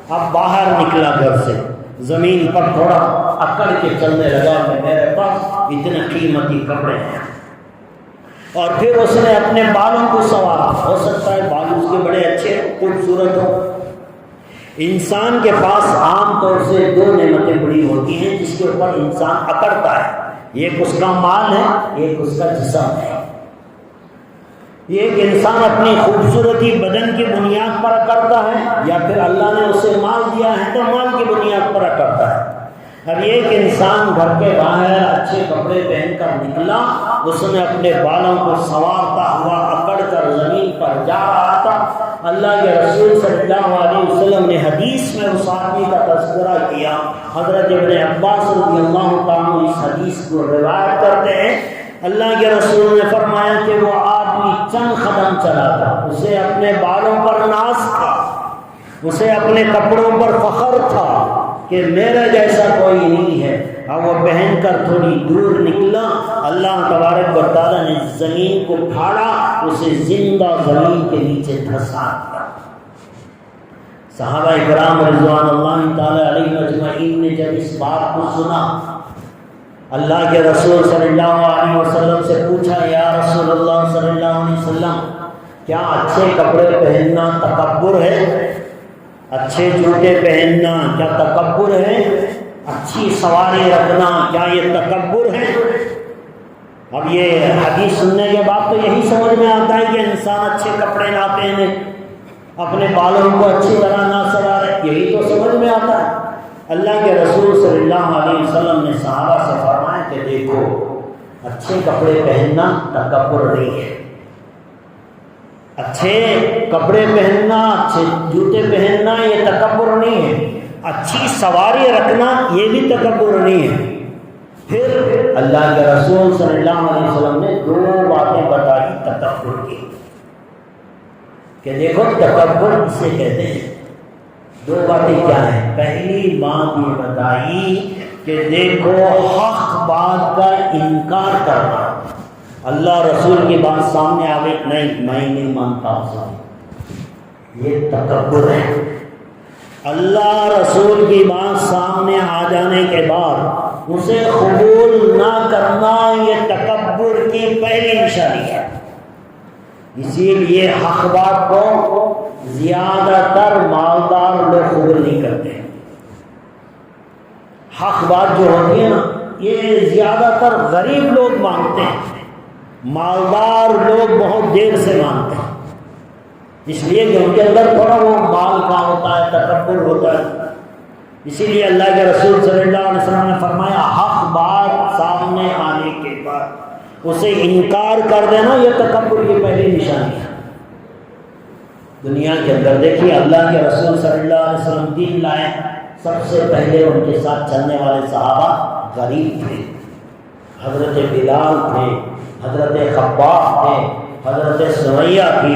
اب باہر نکلا گھر سے، زمین پر تھوڑا اکڑ کے چلنے لگا کہ میرے پاس اتنے قیمتی کپڑے ہیں۔ اور پھر اس نے اپنے بالوں کو سنوارا۔ ہو سکتا ہے بال اس کے بڑے اچھے خوبصورت ہوں۔ انسان کے پاس عام طور سے دو نعمتیں بڑی ہوتی ہیں جس کے اوپر انسان اکڑتا ہے، ایک اس کا مال ہے، ایک اس کا جسم ہے۔ ایک انسان اپنی خوبصورتی بدن کی بنیاد پر اکڑتا ہے، یا پھر اللہ نے اسے مال دیا ہے تو مال کی بنیاد پر اکڑتا ہے۔ اب ایک انسان گھر کے باہر اچھے کپڑے پہن کر نکلا، اس نے اپنے بالوں کو سنوارتا ہوا اکڑ کر زمین پر جا رہا تھا۔ اللہ کے رسول صلی اللہ علیہ وسلم نے حدیث میں اس آدمی کا تذکرہ کیا۔ حضرت ابن عباس رضی اللہ تعالیٰ اس حدیث کو روایت کرتے ہیں، اللہ کے رسول نے فرمایا کہ وہ آدمی چند قدم چلا تھا، اسے اپنے بالوں پر ناز تھا، اسے اپنے کپڑوں پر فخر تھا کہ میرا جیسا کوئی نہیں ہے۔ اب وہ پہن کر تھوڑی دور نکلا، اللہ تبارک و تعالیٰ نے زمین کو پھاڑا، اسے زندہ زمین کے نیچے دھسا دیا۔ صحابہ کرام رضوان اللہ تعالیٰ علیہ اجمعین نے جب اس بات کو سنا، اللہ کے رسول صلی اللہ علیہ وسلم سے پوچھا، یا رسول اللہ صلی اللہ علیہ وسلم، کیا اچھے کپڑے پہننا تکبر ہے؟ اچھے جوتے پہننا کیا تکبر ہے؟ اچھی سواری رکھنا کیا یہ تکبر ہے؟ اب یہ حدیث سننے کے بعد تو یہی سمجھ میں آتا ہے کہ انسان اچھے کپڑے نہ پہنے، اپنے بالوں کو اچھی طرح نہ سوارے، یہی تو سمجھ میں آتا ہے۔ اللہ کے رسول صلی اللہ علیہ وسلم نے صحابہ سے فرمایا کہ دیکھو، اچھے کپڑے پہننا تکبر نہیں ہے، اچھے کپڑے پہننا، اچھے جوتے پہننا یہ تکبر نہیں ہے، اچھی سواری رکھنا یہ بھی تکبر نہیں ہے۔ پھر اللہ کے رسول صلی اللہ علیہ وسلم نے دو باتیں بتائی تکبر کی، کہ دیکھو تکبر اسے کہتے ہیں۔ دو باتیں کیا ہیں؟ پہلی بات یہ بتائی کہ دیکھو حق بات کا انکار کرنا، اللہ رسول کی بات سامنے آ گئی، نہیں میں نہیں مانتا اسے، یہ تکبر ہے۔ اللہ رسول کی بات سامنے آ جانے کے بعد اسے قبول نہ کرنا یہ تکبر کی پہلی نشانی ہے۔ اسی لیے حق بات کو زیادہ تر مالدار لوگ قبول نہیں کرتے۔ حق بات جو ہوتی ہے نا، یہ زیادہ تر غریب لوگ مانتے ہیں، مالدار لوگ بہت دیر سے مانتے ہیں، اس لیے کہ ان کے اندر تھوڑا وہ مال کا ہوتا ہے، تکبر ہوتا ہے۔ اسی لیے اللہ کے رسول صلی اللہ علیہ وسلم نے فرمایا، حق بات سامنے آنے کے بعد اسے انکار کر دینا یہ تکبر کی پہلی نشانی ہے۔ دنیا کے اندر دیکھیے، اللہ کے رسول صلی اللہ علیہ وسلم دین لائے، سب سے پہلے ان کے ساتھ چلنے والے صحابہ غریب تھے۔ حضرت بلال تھے، حضرت خباب تھے، حضرت سمیہ تھی،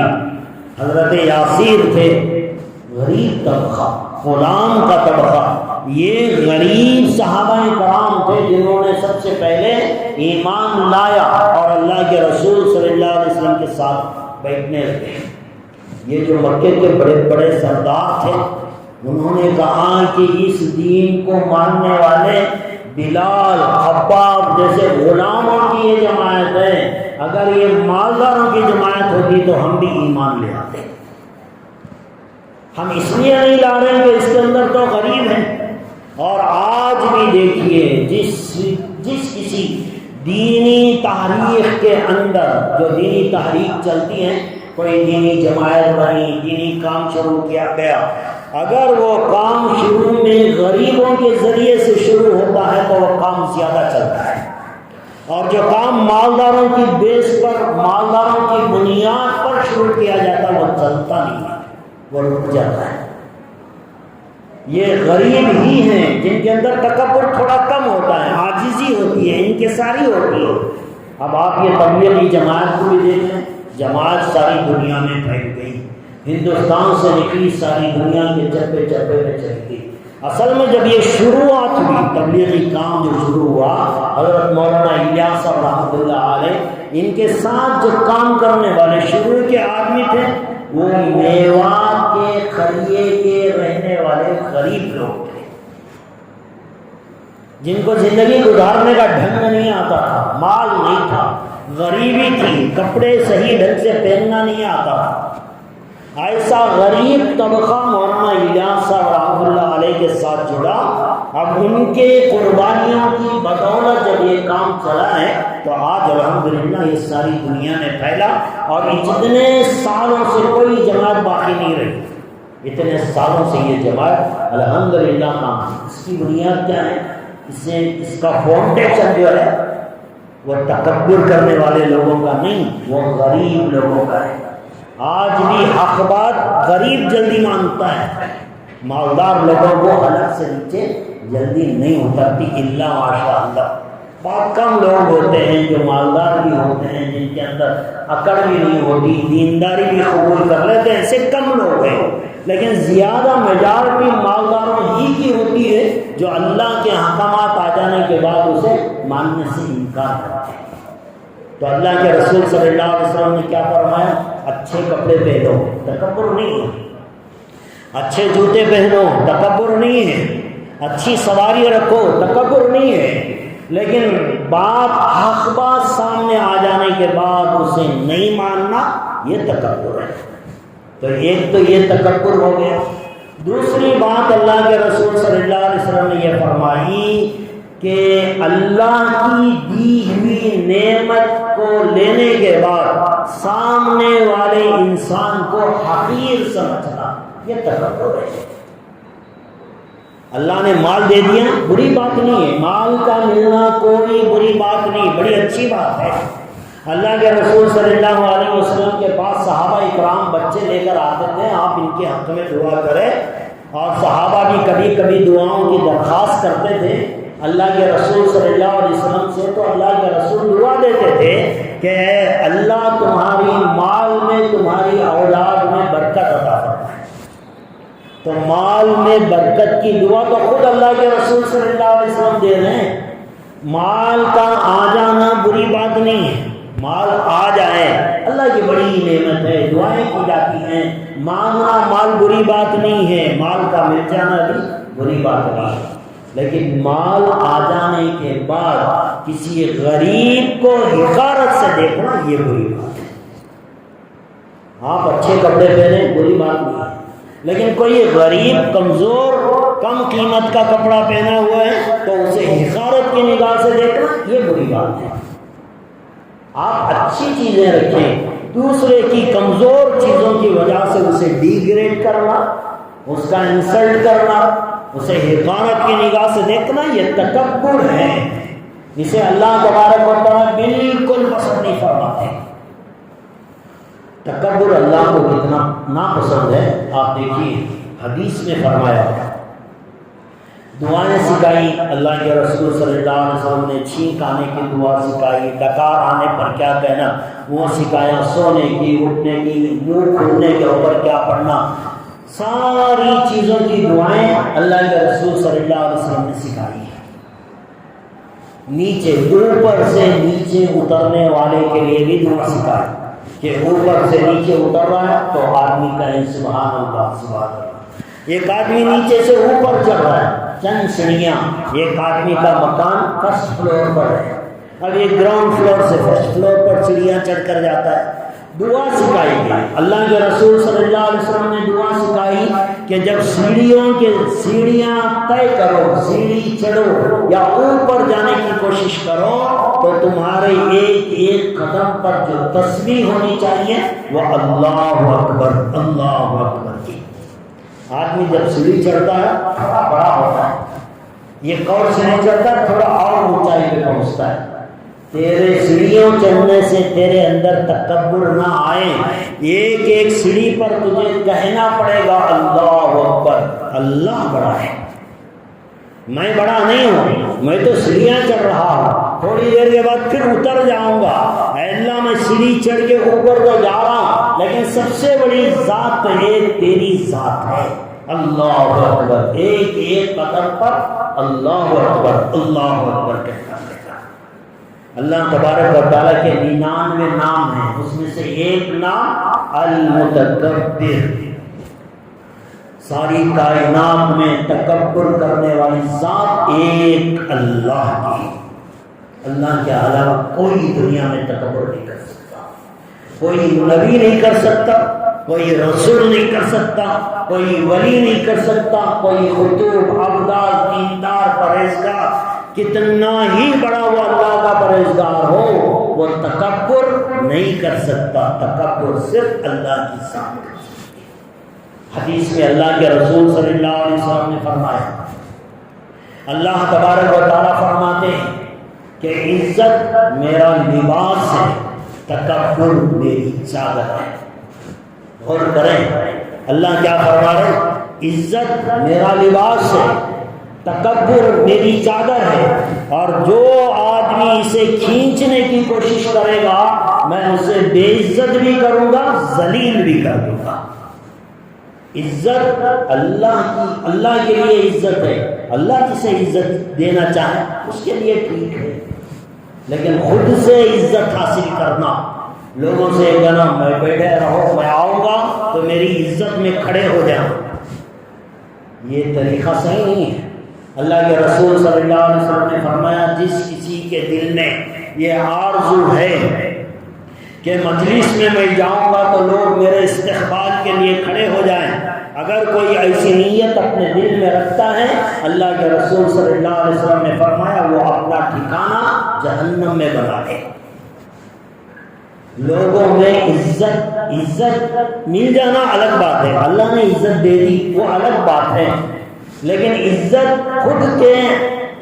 حضرت یاسیر تھے۔ غریب طبقہ، غلام کا طبقہ، یہ غریب صحابہ کرام تھے جنہوں نے سب سے پہلے ایمان لایا اور اللہ کے رسول صلی اللہ علیہ وسلم کے ساتھ بیٹھنے لگے۔ یہ جو مکے کے بڑے بڑے سردار تھے، انہوں نے کہا کہ اس دین کو ماننے والے بلال، خباب جیسے غلاموں کی یہ جماعت ہے، اگر یہ مالداروں کی جماعت ہوتی تو ہم بھی ایمان لے آتے۔ ہم اس لیے نہیں لا رہے کہ اس کے اندر تو غریب ہیں۔ اور آج بھی دیکھیے، جس کسی دینی تحریک کے اندر، جو دینی تحریک چلتی ہے، کوئی دینی جماعت بنی، دینی کام شروع کیا گیا، اگر وہ کام شروع میں غریبوں کے ذریعے سے شروع ہوتا ہے تو وہ کام زیادہ چلتا ہے، اور جو کام مالداروں کی بیس پر، مالداروں کی بنیاد پر شروع کیا جاتا ہے وہ چلتا نہیں ہے، وہ رک جاتا ہے۔ یہ غریب ہی ہیں جن کے اندر تکبر تھوڑا کم ہوتا ہے، عاجزی ہوتی ہے، انکساری ہوتی ہے۔ اب آپ یہ تبلیغی جماعت کو بھی دیکھیں، جماعت ساری دنیا میں پھیل گئی، ہندوستان سے نکلی ساری دنیا کے چپے چپے میں چل گئی۔ اصل میں جب یہ شروعات ہوئی، تبلیغی کام جو شروع ہوا، حضرت مولانا الیاس صاحب رحمۃ اللہ علیہ ان کے ساتھ جو کام کرنے والے شروع کے آدمی تھے وہ میوات کے قریے کے رہنے والے غریب لوگ تھے، جن کو زندگی گزارنے کا ڈھنگ نہیں آتا تھا، مال نہیں تھا، غریبی تھی، کپڑے صحیح ڈھنگ سے پہننا نہیں آتا تھا۔ ایسا غریب طبقہ مولانا الیاس صاحب رحمۃ اللہ علیہ کے ساتھ جڑا۔ اب ان کے قربانیوں کی بدولت جب یہ کام چلا ہے تو آج الحمدللہ یہ ساری دنیا میں پھیلا، اور اتنے سالوں سے کوئی جماعت باقی نہیں رہی، اتنے سالوں سے یہ جماعت الحمدللہ کام۔ اس کی بنیاد کیا ہے؟ اس کا فاؤنڈیشن جو ہے وہ تکبر کرنے والے لوگوں کا نہیں، وہ غریب لوگوں کا ہے۔ آج بھی حق بات غریب جلدی مانتا ہے، مالدار لوگوں کو حلق سے نیچے جلدی نہیں اترتی، الا ماشاء اللہ۔ بہت کم لوگ ہوتے ہیں جو مالدار بھی ہوتے ہیں، جن کے اندر عقل بھی نہیں ہوتی، دینداری بھی قبول کر لیتے ہیں، ایسے کم لوگ ہیں، لیکن زیادہ میجارٹی مالداروں ہی کی ہوتی ہے جو اللہ کے احکامات آ جانے کے بعد اسے ماننے سے انکار کرتے ہیں۔ تو اللہ کے رسول صلی اللہ علیہ وسلم نے کیا فرمایا؟ اچھے کپڑے پہنو، تکبر نہیں ہے، اچھے جوتے پہنو، تکبر نہیں ہے، اچھی سواری رکھو، تکبر نہیں ہے، لیکن حق بات سامنے آ جانے کے بعد اسے نہیں ماننا یہ تکبر ہے۔ تو ایک تو یہ تکبر ہو گیا۔ دوسری بات اللہ کے رسول صلی اللہ علیہ وسلم نے یہ فرمائی کہ اللہ کی دی ہوئی نعمت کو لینے کے بعد سامنے والے انسان کو حقیر سمجھنا یہ تکبر ہے۔ اللہ نے مال دے دیا، بری بات نہیں ہے، مال کا ملنا کوئی بری بات نہیں، بڑی اچھی بات ہے۔ اللہ کے رسول صلی اللہ علیہ وسلم کے پاس صحابہ اکرام بچے لے کر آتے تھے، آپ ان کے حق میں دعا کریں، اور صحابہ بھی کبھی کبھی دعاؤں کی درخواست کرتے تھے اللہ کے رسول صلی اللہ علیہ وسلم سے، تو اللہ کے رسول دعا دیتے تھے کہ اللہ تمہاری مال میں، تمہاری اولاد میں برکت عطا فرمائے۔ تو مال میں برکت کی دعا تو خود اللہ کے رسول صلی اللہ علیہ وسلم دے رہے ہیں۔ مال کا آ جانا بری بات نہیں ہے، مال آ جائے اللہ کی بڑی نعمت ہے، دعائیں کی جاتی ہیں، مانگنا مال بری بات نہیں ہے، مال کا مل جانا بھی بری بات نہیں ہے، لیکن مال آ جانے کے بعد کسی غریب کو حقارت سے دیکھنا یہ بری بات ہے۔ آپ اچھے کپڑے پہنیں بری بات نہیں ہے، لیکن کوئی غریب کمزور کم قیمت کا کپڑا پہنا ہوا ہے تو اسے حقارت کی نگاہ سے دیکھنا یہ بری بات ہے۔ آپ اچھی چیزیں رکھیں، دوسرے کی کمزور چیزوں کی وجہ سے اسے ڈی گریڈ کرنا، اس کا انسلٹ کرنا، اسے حقارت کی نگاہ سے دیکھنا یہ تکبر ہے۔ اسے اللہ تبارک و تعالیٰ بالکل پسند نہیں فرماتے۔ تکبر اللہ کو کتنا ناپسند ہے آپ دیکھیے، حدیث میں فرمایا، دعائیں سکھائی اللہ کے رسول صلی اللہ علیہ وسلم نے، چھینک آنے کی دعا سکھائی، ڈکار آنے پر کیا کہنا وہ سکھایا، سونے کی، اٹھنے کی، منہ کھولنے کے اوپر کیا پڑھنا، ساری چیزوں کی دعائیں اللہ کے رسول صلی اللہ علیہ وسلم نے سکھائی ہے۔ نیچے اوپر سے نیچے اترنے والے کے لیے بھی دعا سکھائی کہ اوپر سے نیچے اتر رہا ہے تو آدمی کہے سبحان اللہ سبحان اللہ۔ ایک آدمی نیچے سے اوپر چڑھ رہا ہے چند سیڑھیاں، ایک آدمی کا مکان فرسٹ فلور پر ہے، اب یہ گراؤنڈ فلور سے فرسٹ فلور پر سیڑھیاں چڑھ کر جاتا ہے، دعا سکھائی گئی۔ اللہ کے رسول صلی اللہ علیہ وسلم نے دعا سکھائی کہ جب سیڑھیاں طے کرو، سیڑھی چڑھو یا اوپر جانے کی کوشش کرو تو تمہارے ایک ایک قدم پر جو تسبیح ہونی چاہیے وہ اللہ اکبر کی۔ آدمی جب سیڑھی چڑھتا ہے تھوڑا بڑا ہوتا ہے، یہ کور سے نہیں چڑھتا، تھوڑا اور اونچائی پہ پہنچتا ہے، تیرے سیڑھیوں چڑھنے سے تیرے اندر تکبر نہ آئے، ایک ایک سیڑھی پر تجھے کہنا پڑے گا اللہ اکبر، اللہ بڑا ہے، میں بڑا نہیں ہوں، میں تو سیڑھیاں چڑھ رہا ہوں، تھوڑی دیر کے بعد پھر اتر جاؤں گا، اے اللہ میں سیڑھی چڑھ کے اوپر تو جا رہا ہوں، لیکن سب سے بڑی ذات تو ایک تیری ذات ہے، اللہ اکبر، ایک ایک قدم پر اللہ اکبر اللہ اکبر کہتا ہے۔ اللہ تبارک و تعالیٰ کے 99 نام ہیں، اس میں سے ایک نام المتکبر، ساری کائنات میں تکبر کرنے والی ذات ایک اللہ کی، اللہ کے علاوہ کوئی دنیا میں تکبر نہیں کر سکتا، کوئی نبی نہیں کر سکتا، کوئی رسول نہیں کر سکتا، کوئی ولی نہیں کر سکتا، کوئی خطوب، ابدال، دیندار، پرہیزگار، کتنا ہی بڑا وہ اللہ کا پرہیزگار ہو، وہ تکبر نہیں کر سکتا، تکبر صرف اللہ کی ذات کر سکتی ہے۔ حدیث میں اللہ کے رسول صلی اللہ علیہ وسلم نے فرمایا، اللہ تبارک و تعالیٰ فرماتے ہیں کہ عزت میرا لباس ہے، تکبر میری چادر ہے۔ غور کریں، اللہ کیا فرما رہے ہیں؟ عزت میرا لباس ہے، تکبر میری چادر ہے، اور جو آدمی اسے کھینچنے کی کوشش کرے گا میں اسے بے عزت بھی کروں گا، ذلیل بھی کر دوں گا۔ عزت اللہ کی، اللہ کے لیے عزت ہے، اللہ جسے عزت دینا چاہے اس کے لیے ٹھیک ہے، لیکن خود سے عزت حاصل کرنا، لوگوں سے کہنا میں بیٹھے رہو، میں آؤں گا تو میری عزت میں کھڑے ہو جاؤں، یہ طریقہ صحیح نہیں ہے۔ اللہ کے رسول صلی اللہ علیہ وسلم نے فرمایا، جس کسی کے دل میں یہ آرزو ہے کہ مجلس میں جاؤں گا تو لوگ میرے استقبال کے لیے کھڑے ہو جائیں، اگر کوئی ایسی نیت اپنے دل میں رکھتا ہے، اللہ کے رسول صلی اللہ علیہ وسلم نے فرمایا وہ اپنا ٹھکانہ جہنم میں بنا لے۔ لوگوں میں عزت مل جانا الگ بات ہے، اللہ نے عزت دے دی وہ الگ بات ہے، لیکن عزت خود کے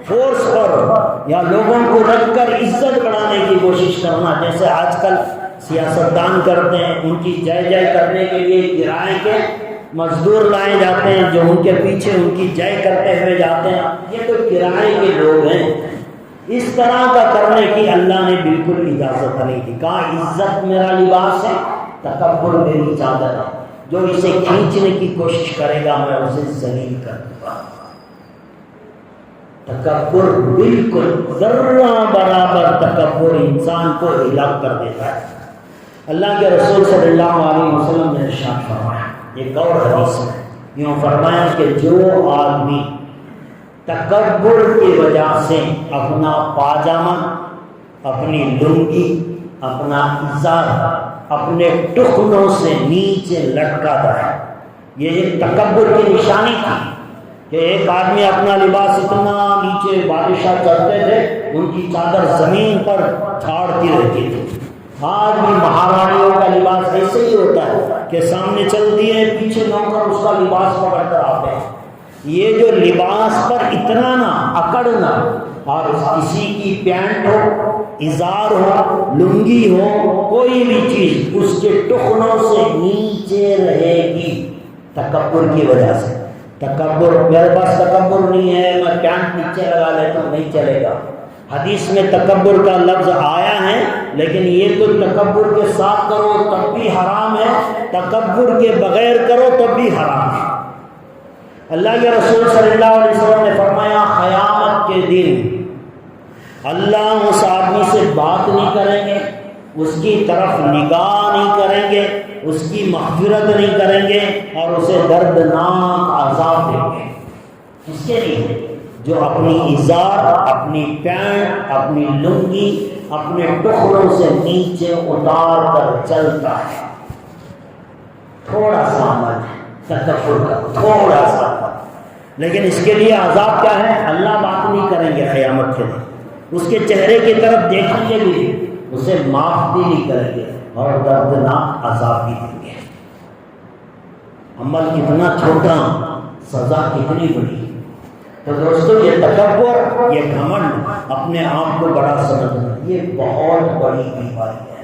فورس پر یا لوگوں کو رکھ کر عزت بڑھانے کی کوشش کرنا، جیسے آج کل سیاستدان کرتے ہیں، ان کی جے جے کرنے کے لیے کرائے کے مزدور لائے جاتے ہیں جو ان کے پیچھے ان کی جے کرتے ہوئے جاتے ہیں، یہ تو کرائے کے لوگ ہیں۔ اس طرح کا کرنے کی اللہ نے بالکل اجازت نہیں دی، کہا عزت میرا لباس ہے، تکبر میری چادر ہے، جو اسے کھینچنے کی کوشش کرے گا میں اسے ذلیل کر دوں گا۔ تکبر بالکل ذرہ برابر تکبر انسان کو ہلاک کر دیتا ہے۔ اللہ کے رسول صلی اللہ علیہ وسلم نے ارشاد فرمایا، ایک اور حدیث میں یوں فرمایا کہ جو آدمی تکبر کی وجہ سے اپنا پاجامہ، اپنی لنگی، اپنا ازار اپنے ٹخنوں سے نیچے لٹکاتا ہے، یہ ایک تکبر کی نشانی تھی کہ ایک آدمی اپنا لباس اتنا نیچے، بادشاہ چڑھتے تھے ان کی چادر زمین پر جھاڑتی رہتی تھی، آج بھی مہارانیوں کا لباس ایسے ہی ہوتا ہے کہ سامنے چلتی ہے، پیچھے نوکر اس کا لباس پکڑ کر آتے ہیں۔ یہ جو لباس پر اتنا نہ اکڑنا، اور کسی کی پینٹ ہو، ازار ہو، لنگی ہو، کوئی بھی چیز اس کے ٹخنوں سے نیچے رہے گی تکبر کی وجہ سے۔ تکبر، میرے پاس تکبر نہیں ہے میں پینٹ نیچے لگا لیتا ہوں، نہیں چلے گا۔ حدیث میں تکبر کا لفظ آیا ہے، لیکن یہ تو تکبر کے ساتھ کرو تب بھی حرام ہے، تکبر کے بغیر کرو تب بھی حرام ہے۔ اللہ کے رسول صلی اللہ علیہ وسلم نے فرمایا، قیامت کے دن اللہ اس آدمی سے بات نہیں کریں گے، اس کی طرف نگاہ نہیں کریں گے، اس کی مغفرت نہیں کریں گے، اور اسے دردناک عذاب دیں گے۔ اس کے لیے جو اپنی ازار، اپنی پینٹ، اپنی لنگی اپنے ٹخنوں سے نیچے اتار کر چلتا ہے، تھوڑا سا عمل ہے تکبر کا، تھوڑا سا، لیکن اس کے لیے عذاب کیا ہے؟ اللہ بات نہیں کریں گے قیامت کے دن، اس کے چہرے کی طرف دیکھیں گے بھی، اسے معاف بھی نہیں کریں گے، اور دردناک عذاب بھی دیں گے۔ عمل کتنا چھوٹا، سزا کتنی بڑی۔ تو دوستو یہ تکبر، یہ گھمنڈ، اپنے آپ کو بڑا سمجھنا، یہ بہت بڑی بیماری ہے،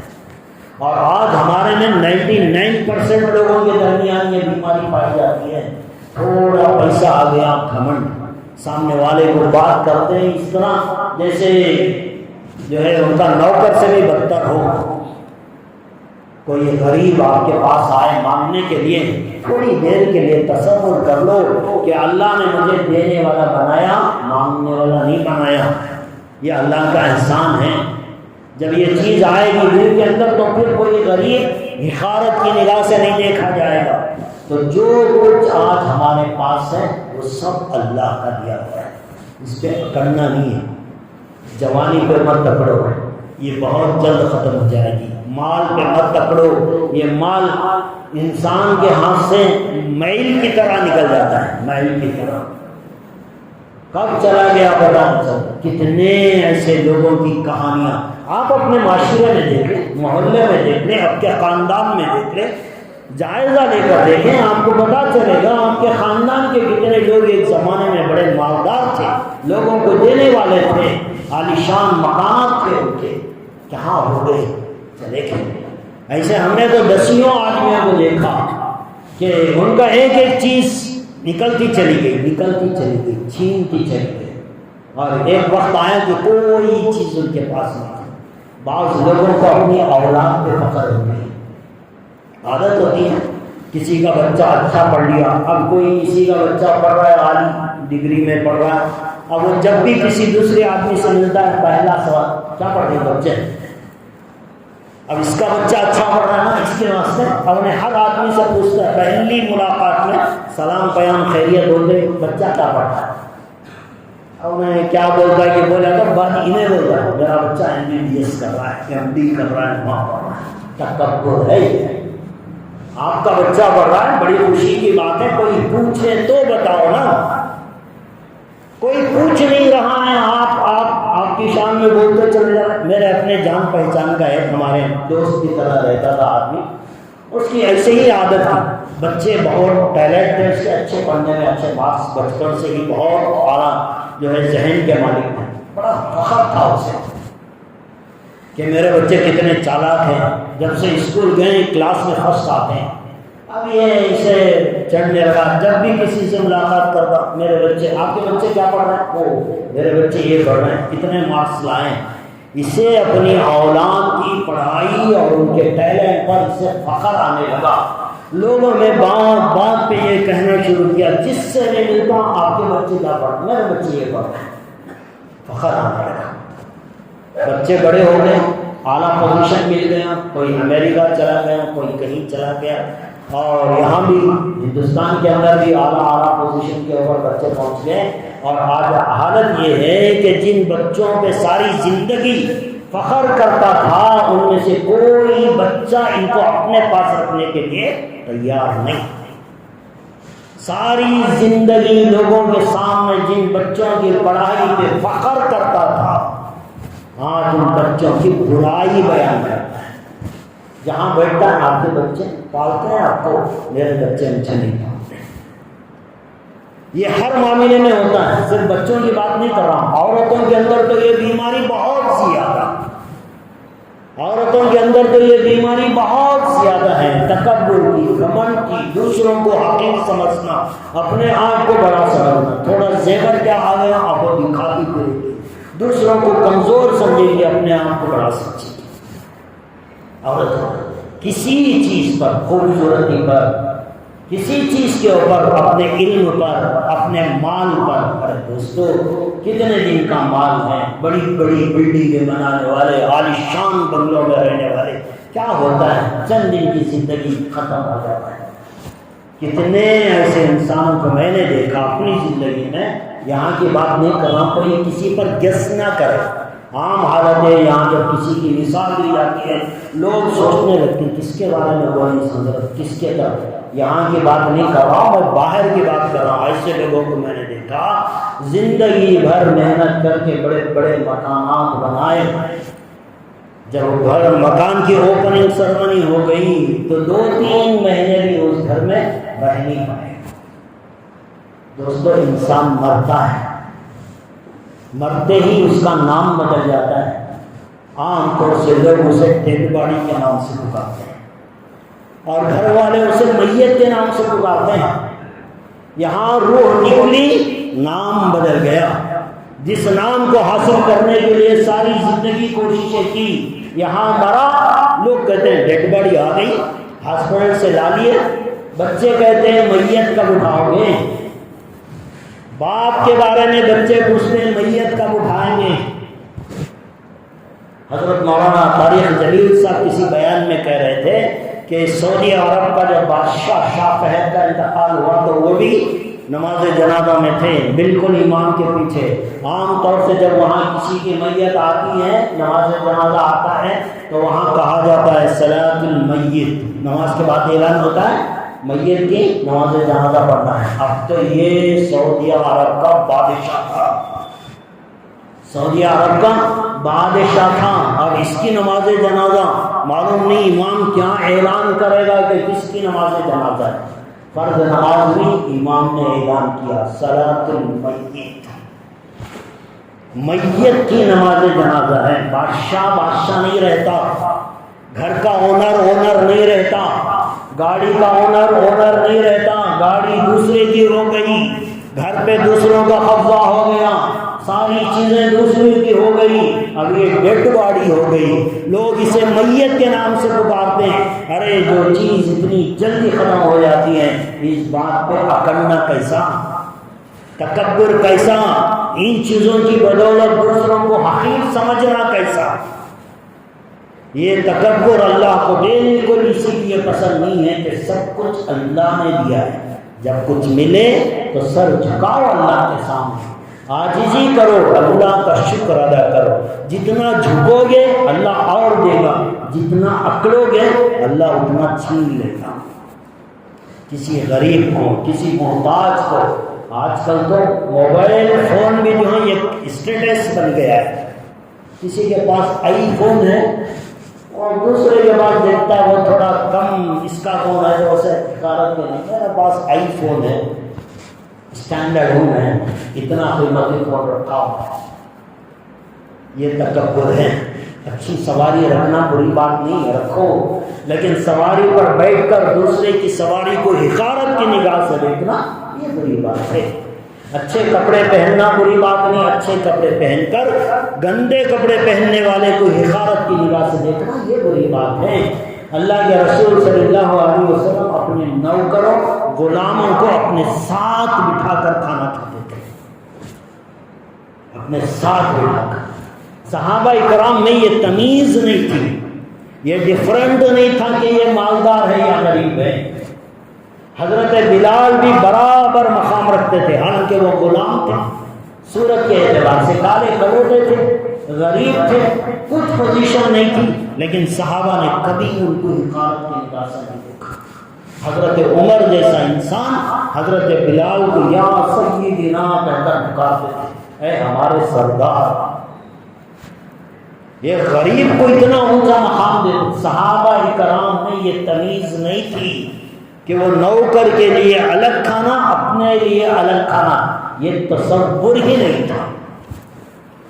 اور آج ہمارے میں 99% لوگوں کے درمیان یہ بیماری پائی جاتی ہے۔ تھوڑا پیسہ آ گیا، گھمنڈ، سامنے والے کو بات کرتے ہیں اس طرح جیسے جو ہے ان کا نوکر سے بھی بدتر ہو۔ کوئی غریب آپ کے پاس آئے مانگنے کے لیے، تھوڑی دیر کے لیے تصور کر لو کہ اللہ نے مجھے دینے والا بنایا، مانگنے والا نہیں بنایا، یہ اللہ کا احسان ہے۔ جب یہ چیز آئے گی دل کے اندر تو پھر کوئی غریب حقارت کی نگاہ سے نہیں دیکھا جائے گا۔ تو جو کچھ آج ہمارے پاس ہے وہ سب اللہ کا دیا ہوا ہے، اس پہ اکڑنا نہیں ہے۔ جوانی پہ مت اکڑو، یہ بہت جلد ختم ہو جائے گی۔ مال پہ مت اکڑو، یہ مال انسان کے ہاتھ سے میل کی طرح نکل جاتا ہے، میل کی طرح، کب چلا گیا پتا نہیں چلتا۔ کتنے ایسے لوگوں کی کہانیاں آپ اپنے معاشرے میں دیکھ لیں، محلے میں دیکھ لیں، آپ کے خاندان میں دیکھ لیں، جائزہ لے کر دیکھیں، آپ کو پتا چلے گا آپ کے خاندان کے کتنے لوگ ایک زمانے میں بڑے مالدار تھے، لوگوں کو دینے والے تھے، عالیشان مکانات تھے، ان کے کہاں ہو گئے چلے گئے۔ ایسے ہم نے تو دسیوں آدمیوں کو دیکھا کہ ان کا ایک ایک چیز نکلتی چلی گئی، چھینتی چلی گئی، اور ایک وقت آیا کہ کوئی چیز ان کے پاس نہیں تھی۔ بعض لوگوں کو اپنی اولاد پہ فخر ہو گئی، عادت ہوتی ہے، کسی کا بچہ اچھا پڑھ لیا، اب کوئی کسی کا بچہ پڑھ رہا ہے، عالی ڈگری میں پڑھ رہا ہے، اب وہ جب بھی کسی دوسرے آدمی سے ملتا ہے پہلا سوال کیا پڑھ رہے بچے، اب اس کا بچہ اچھا پڑھ رہا ہے نا، اس کے واسطے اب انہیں ہر آدمی سے پوچھتا ہے، پہلی ملاقات میں سلام پیام خیریت بولتے بچہ کیا پڑھ رہا ہے، اب انہیں کیا بولتا ہے کہ بولا تو بات انہیں بولتا ہے میرا بچہ MBBS کر رہا ہے، MD کر رہا ہے، وہاں پڑھ رہا ہے، تکبر ہے یہ۔ آپ کا بچہ پڑھ رہا ہے، بڑی خوشی کی بات ہے، کوئی پوچھے تو بتاؤ نا، کوئی پوچھ نہیں رہا ہے، آپ کی شان میں بولتے چلے جا رہے۔ میرے اپنے جان پہچان کا ہے، ہمارے دوست کی طرح رہتا تھا آدمی، اس کی ایسے ہی عادت تھی، بچے بہت ٹیلنٹ تھے، اس کے اچھے پڑھنے میں اچھے مارکس، بچپن سے ہی بہت اعلیٰ جو ہے ذہن کے مالک تھے، بڑا فخر تھا اسے کہ میرے بچے کتنے چالاک ہیں، جب سے اسکول گئے کلاس میں فرسٹ آتے ہیں۔ اب یہ اسے چڑھنے لگا، جب بھی کسی سے ملاقات کرتا، میرے بچے، آپ کے بچے کیا پڑھ رہے ہیں، وہ میرے بچے یہ پڑھ رہے ہیں، کتنے مارکس لائے ہیں۔ اسے اپنی اولاد کی پڑھائی اور ان کے ٹیلنٹ پر اسے فخر آنے لگا۔ لوگوں نے بات بات پہ یہ کہنا شروع کیا، جس سے میں ملتا ہوں آپ کے بچے کیا پڑھ رہے ہیں، میرے بچے یہ پڑھ رہے ہیں، فخر آنے لگا۔ بچے بڑے ہو گئے، اعلیٰ پوزیشن مل گیا، کوئی امریکہ چلا گیا، کوئی کہیں چلا گیا، اور یہاں بھی ہندوستان کے اندر بھی اعلیٰ پوزیشن کے اوپر بچے پہنچ گئے۔ اور آج حالت یہ ہے کہ جن بچوں پہ ساری زندگی فخر کرتا تھا، ان میں سے کوئی بچہ ان کو اپنے پاس رکھنے کے لیے تیار نہیں۔ ساری زندگی لوگوں کے سامنے جن بچوں کی پڑھائی پہ فخر کرتا تھا، آج ان بچوں کی برائی بیان کرتا ہے۔ جہاں بیٹھتا ہے آپ کے بچے پالتے ہیں آپ کو، میرے بچے مجھے نہیں پالتے۔ یہ ہر معاملے میں ہوتا ہے، صرف بچوں کی بات نہیں کر رہا ہوں، عورتوں کے اندر تو یہ بیماری بہت زیادہ، عورتوں کے اندر تو یہ بیماری بہت زیادہ ہے، تکبر کی، گھمنڈ کی، دوسروں کو حقیر سمجھنا، اپنے آپ کو بڑا سمجھنا، تھوڑا زیور کیا آ گیا آپ کو دکھاتی پھرے گی، دوسروں کو کمزور سمجھے گی، اپنے آپ کو بڑا سمجھے گی۔ عورت کسی چیز پر، خوبصورتی پر، کسی چیز کے اوپر، اپنے علم پر، اپنے مال پر، ارے دوستو کتنے دن کا مال ہے، بڑی بڑی بلڈنگیں بنانے والے، عالیشان بنگلوں میں رہنے والے، کیا ہوتا ہے چند دن کی زندگی ختم ہو جاتا ہے۔ کتنے ایسے انسانوں کو میں نے دیکھا اپنی زندگی میں، یہاں کی بات نہیں کر رہا، کوئی کسی پر گیس نہ کرے، عام حالت ہے یہاں جب کسی کی مثال دی جاتی ہے لوگ سوچنے لگتے ہیں کس کے بارے میں بولنے کی ضرورت، کس کے طرف، یہاں کی بات نہیں کر رہا ہوں، میں باہر کی بات کر رہا ہوں۔ ایسے لوگوں کو میں نے دیکھا زندگی بھر محنت کر کے بڑے بڑے مکانات بنائے، جب گھر مکان کی اوپننگ سرمنی ہو گئی تو 2-3 مہینے بھی اس گھر میں رہ نہیں پائے۔ دوستو انسان مرتا ہے، مرتے ہی اس کا نام بدل جاتا ہے. عام طور سے لوگ اسے ڈیڈ باڈی کے نام سے پکارتے ہیں اور گھر والے اسے میت کے نام سے پکارتے ہیں. یہاں روح نکلی، نام بدل گیا. جس نام کو حاصل کرنے کے لیے ساری زندگی کوششیں کی، یہاں مرا. لوگ کہتے ہیں ڈیڈ باڈی آ گئی، ہاسپٹل سے لا لیے. بچے کہتے ہیں میت کب اٹھاؤ گے؟ باپ کے بارے میں بچے پوچھتے ہیں میت کب اٹھائیں گے؟ حضرت مولانا طارق جلیل صاحب کسی بیان میں کہہ رہے تھے کہ سعودی عرب کا جب بادشاہ شاہ فہد کا انتقال ہوا تو وہ بھی نماز جنازہ میں تھے، بالکل امام کے پیچھے. عام طور سے جب وہاں کسی کی میت آتی ہے، نماز جنازہ آتا ہے تو وہاں کہا جاتا ہے صلاۃ المیت. نماز کے بعد اعلان ہوتا ہے میت کی نماز جنازہ پڑھنا ہے. اب تو یہ سعودی عرب کا بادشاہ تھا، سعودی عرب کا بادشاہ تھا، اور اس کی نماز جنازہ معلوم نہیں امام کیا اعلان کرے گا کہ کس کی نماز جنازہ ہے. فرض نماز میں امام نے اعلان کیا صلاۃ المیت، میت کی نماز جنازہ ہے. بادشاہ نہیں رہتا، گھر کا اونر نہیں رہتا، گاڑی کا اونر نہیں رہتا. گاڑی دوسرے کی ہو گئی، گھر پہ دوسروں کا قبضہ ہو گیا، ساری چیزیں دوسرے کی ہو گئی. اب یہ ڈیڈ باڈی ہو گئی، لوگ اسے میت کے نام سے پکارتے ہیں. ارے جو چیز اتنی جلدی ختم ہو جاتی ہے، اس بات پہ اکڑنا کیسا، تکبر کیسا، ان چیزوں کی بدولت دوسروں کو حقیر سمجھنا کیسا. یہ تکبر اللہ کو بالکل اسی لیے پسند نہیں ہے کہ سب کچھ اللہ نے دیا ہے. جب کچھ ملے تو سر جھکاؤ اللہ کے سامنے، عاجزی کرو، اللہ کا شکر ادا کرو. جتنا جھکو گے اللہ اور دے گا، جتنا اکڑو گے اللہ اتنا چھین لے گا. کسی غریب کو، کسی محتاج کو، آج کل تو موبائل فون بھی جو ہے یہ اسٹیٹس بن گیا ہے. کسی کے پاس آئی فون ہے اور دوسرے کے پاس دیکھتا ہے وہ تھوڑا کم، اس کا فون ہے تو اسے حقارت کے نہیں، میرے پاس آئی فون ہے، اسٹینڈرڈ ہوں میں، اتنا قیمتی فون رکھا ہوں. یہ تکبر ہے. اچھی سواری رکھنا بری بات نہیں ہے، رکھو، لیکن سواری پر بیٹھ کر دوسرے کی سواری کو حقارت کی نگاہ سے دیکھنا یہ بری بات ہے. اچھے کپڑے پہننا بری بات نہیں، اچھے کپڑے پہن کر گندے کپڑے پہننے والے کو حقارت کی نگاہ سے دیکھنا یہ بری بات ہے. اللہ کے رسول صلی اللہ علیہ وسلم اپنے نوکروں غلاموں کو اپنے ساتھ بٹھا کر کھانا کھاتے تھے، اپنے ساتھ بٹھا کر. صحابہ کرام میں یہ تمیز نہیں تھی، یہ ڈفرنٹ نہیں تھا کہ یہ مالدار ہے یا غریب ہے. حضرت بلال بھی برابر مقام رکھتے تھے، حالانکہ وہ غلام تھے، صورت کے اعتبار سے کالے کلوٹے تھے، غریب تھے، کچھ پوزیشن نہیں تھی، لیکن صحابہ نے کبھی ان کو حقارت کی نگاہ سے نہیں دیکھا. حضرت عمر جیسا انسان حضرت بلال کو یا سیدنا کہہ کر پکارتے تھے، اے ہمارے سردار. یہ غریب کو اتنا اونچا مقام دیتے. صحابہ کرام میں یہ تمیز نہیں تھی کہ وہ نوکر کے لیے الگ کھانا، اپنے لیے الگ کھانا، یہ تصور ہی نہیں تھا.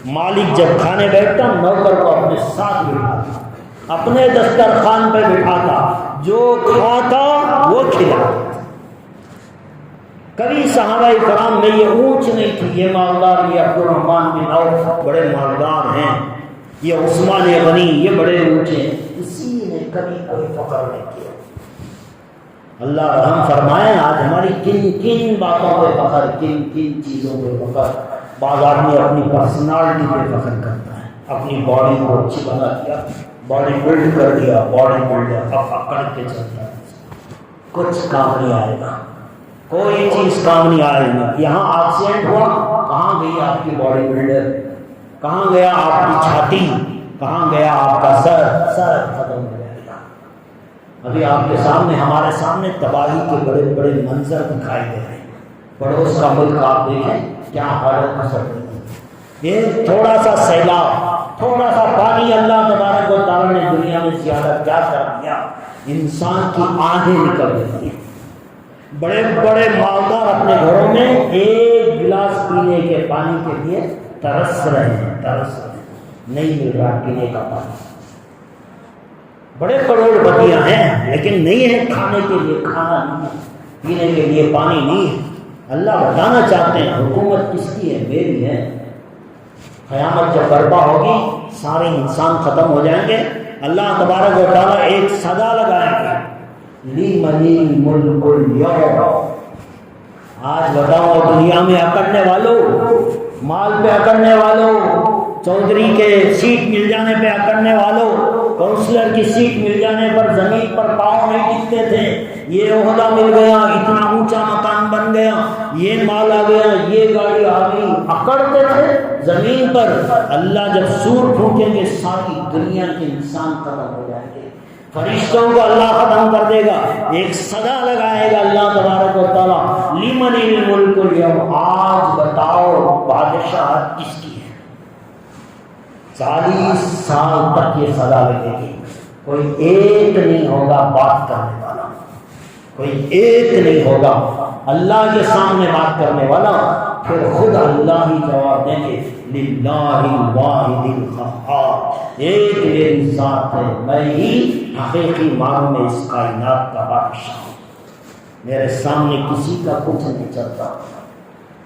مالک جب کھانے بیٹھتا نوکر کو اپنے ساتھ بٹھاتا، اپنے دسترخوان پہ بٹھاتا، جو کھاتا وہ کھلاتا. کبھی صحابہ کرام میں یہ اونچ نہیں تھی، یہ مالدار، یہ عبد الرحمن بن عوف بڑے مالدار ہیں، یہ عثمان غنی یہ بڑے اونچے ہیں. اسی نے کبھی کوئی فخر نہیں کیا. اللہ رحم فرمائے آج ہماری کن کن باتوں پہ فخر، کن کن چیزوں پہ فخر. بعض آدمی اپنی پرسنالٹی پہ فخر کرتا ہے، اپنی باڈی کو اچھی بنا دیا، باڈی بلڈ کر دیا، باڈی بلڈر اب اکڑ کے چلتا ہے. کچھ کام نہیں آئے گا، کوئی چیز کام نہیں آئے گی. یہاں ایکسیڈنٹ ہوا، کہاں گئی آپ کی باڈی بلڈر، کہاں گیا آپ کی چھاتی، کہاں گیا آپ کا سر ختم ہو جائے گا. ابھی آپ کے سامنے، ہمارے سامنے تباہی کے بڑے بڑے منظر دکھائی دے رہے ہیں. پڑوس کا ملک آپ دیکھیں کیا حالت حسر رہی ہے. یہ تھوڑا سا سیلاب، تھوڑا سا پانی اللہ تبارک و تعالیٰ نے دنیا میں زیادہ کیا کر دیا، انسان کی آنکھیں نکل دیتی ہیں. بڑے بڑے مالدار اپنے گھروں میں ایک گلاس پینے کے پانی کے لیے ترس رہے ہیں، نہیں مل رہا پینے کا پانی. بڑے کروڑ پتیاں ہیں لیکن نہیں ہے کھانے کے لیے کھانا نہیں ہے، پینے کے لیے پانی نہیں ہے. اللہ بتانا چاہتے ہیں حکومت کس کی ہے؟ میری ہے. قیامت جب برپا ہوگی سارے انسان ختم ہو جائیں گے. اللہ تبارک و تعالیٰ ایک صدا لگائیں گے، لِمَنِ الْمُلْكُ الْيَوْمَ. آج بتاؤ دنیا میں اکڑنے والوں، مال پہ اکڑنے والوں، چودھری کے سیٹ مل جانے پہ اکڑنے والوں، کونسلر کی سیٹ مل جانے پر زمین پر پاؤں نہیں ٹکتے تھے، یہ عہدہ مل گیا، اتنا اونچا مکان بن گیا، یہ مال آ گیا، یہ گاڑی آ گئی، اکڑتے تھے زمین پر. اللہ جب سور پھونکیں گے ساری دنیا کے انسان ختم ہو جائیں گے. فرشتوں کو اللہ ختم کر دے گا، ایک صدا لگائے گا اللہ تبارک و تعالیٰ، لِمَنِ الْمُلْكُ الْيَوْمَ. آج بتاؤ بادشاہت کس کی ہے؟ 40 سال تک یہ صدا لگے گی، کوئی ایک نہیں ہوگا بات کرنے والا، کوئی ایک نہیں ہوگا اللہ کے سامنے بات کرنے والا. پھر خود اللہ ہی جواب دیں گے، للہ الواحد القہار. ایک میری ذات ہے، میں ہی حقیقی معنوں میں اس کائنات کا بادشاہ ہوں، میرے سامنے کسی کا کچھ نہیں چلتا.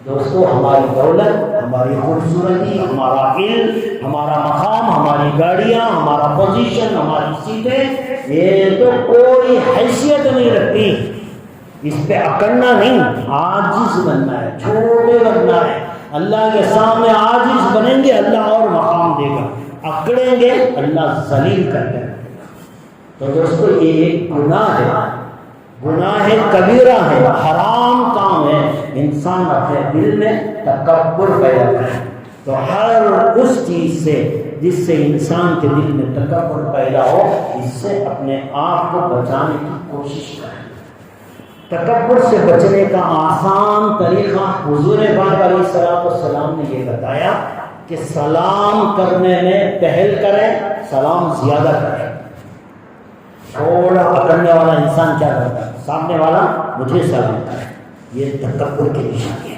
دوستو ہماری دولت، ہماری خوبصورتی، ہمارا علم، ہمارا مقام، ہماری گاڑیاں، ہمارا پوزیشن، ہماری سیٹیں، یہ تو کوئی حیثیت نہیں رکھتی. اس پہ اکڑنا نہیں، عاجز بننا ہے، چھوٹے بننا ہے. اللہ کے سامنے عاجز بنیں گے اللہ اور مقام دے گا، اکڑیں گے اللہ ذلیل کر کے رکھے گا. تو دوستو یہ ایک گناہ ہے، گناہ کبیرہ ہے، حرام کام ہے. انسان اپنے دل میں تکبر پیدا کرے. تو ہر اس چیز سے جس سے انسان کے دل میں تکبر پیدا ہو، اس سے اپنے آپ کو بچانے کی کوشش کرے. تکبر سے بچنے کا آسان طریقہ حضور پاک علیہ السلام نے یہ بتایا کہ سلام کرنے میں پہل کریں، سلام زیادہ کریں. تھوڑا پکڑنے والا انسان کیا کرتا ہے؟ سامنے والا مجھے سلام کرے، یہ تکبر کی نشانی ہے.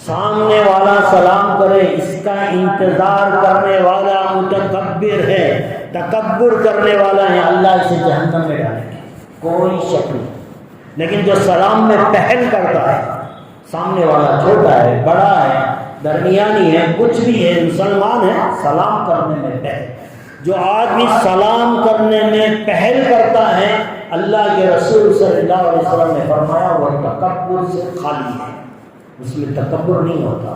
سامنے والا سلام کرے، اس کا انتظار کرنے والا متکبر ہے، تکبر کرنے والا ہے، اللہ اسے جہنم میں ڈالیں گے، کوئی شک نہیں. لیکن جو سلام میں پہل کرتا ہے، سامنے والا چھوٹا ہے، بڑا ہے، درمیانی ہے، کچھ بھی ہے، مسلمان ہے، سلام کرنے میں پہل. جو آدمی سلام کرنے میں پہل کرتا ہے، اللہ کے رسول صلی اللہ علیہ وسلم نے فرمایا وہ تکبر سے خالی ہے، اس میں تکبر نہیں ہوتا.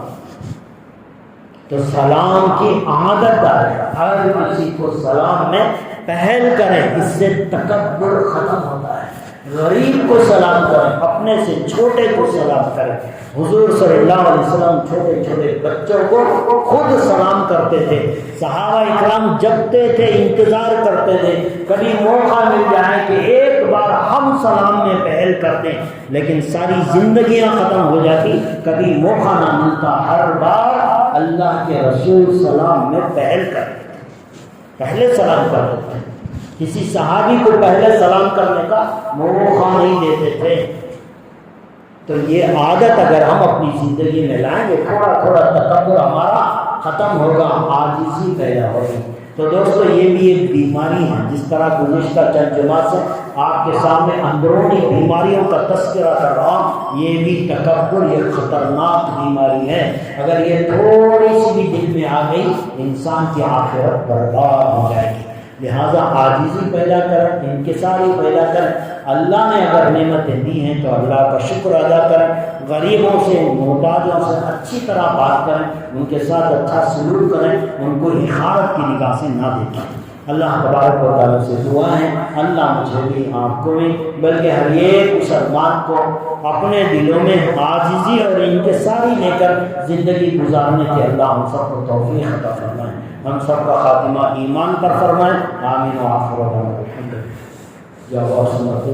تو سلام کی عادت ہے، ہر کسی کو سلام میں پہل کریں، اس سے تکبر ختم ہوتا ہے. غریب کو سلام کریں، اپنے سے چھوٹے کو سلام کریں. حضور صلی اللہ علیہ وسلم چھوٹے چھوٹے بچوں کو خود سلام کرتے تھے. صحابہ اکرام جگتے تھے، انتظار کرتے تھے کبھی موقع مل جائے کہ ایک بار ہم سلام میں پہل کرتے، لیکن ساری زندگیاں ختم ہو جاتی، کبھی موقع نہ ملتا. ہر بار اللہ کے رسول سلام میں پہل کرتے تھے، پہلے سلام کرتے تھے. کسی صحابی کو پہلے سلام کرنے کا موقع نہیں دیتے تھے. تو یہ عادت اگر ہم اپنی زندگی میں لائیں گے، تھوڑا تھوڑا تکبر ہمارا ختم ہوگا، عاجزی پیدا ہوگی. تو دوستو یہ بھی ایک بیماری ہے، جس طرح گزشتہ چند جمعہ سے آپ کے سامنے اندرونی بیماریوں کا تذکرہ کر رہا ہوں، یہ بھی تکبر ایک خطرناک بیماری ہے. اگر یہ تھوڑی سی بھی دل میں آ گئی، انسان کی آخرت برباد ہو جائے گی. لہٰذا عاجزی پیدا کریں، انکساری پیدا کریں. اللہ نے اگر نعمتیں دی ہیں تو اللہ کا شکر ادا کریں. غریبوں سے، محتاجوں سے اچھی طرح بات کریں، ان کے ساتھ اچھا سلوک کریں، ان کو حقارت کی نگاہ سے نہ دیکھیں. اللہ تبارک و تعالیٰ سے دعا ہے، اللہ مجھے بھی آپ کو بھی، بلکہ ہر ایک مسلمان کو اپنے دلوں میں عاجزی اور انکساری لے کر زندگی گزارنے کے اللہ ہم سب کو توفیق عطا فرمائے. ہم سب کا خاتمہ ایمان پر فرمائے. آمین و آخر دعوانا الحمدللہ. یا اللہ سمجھتے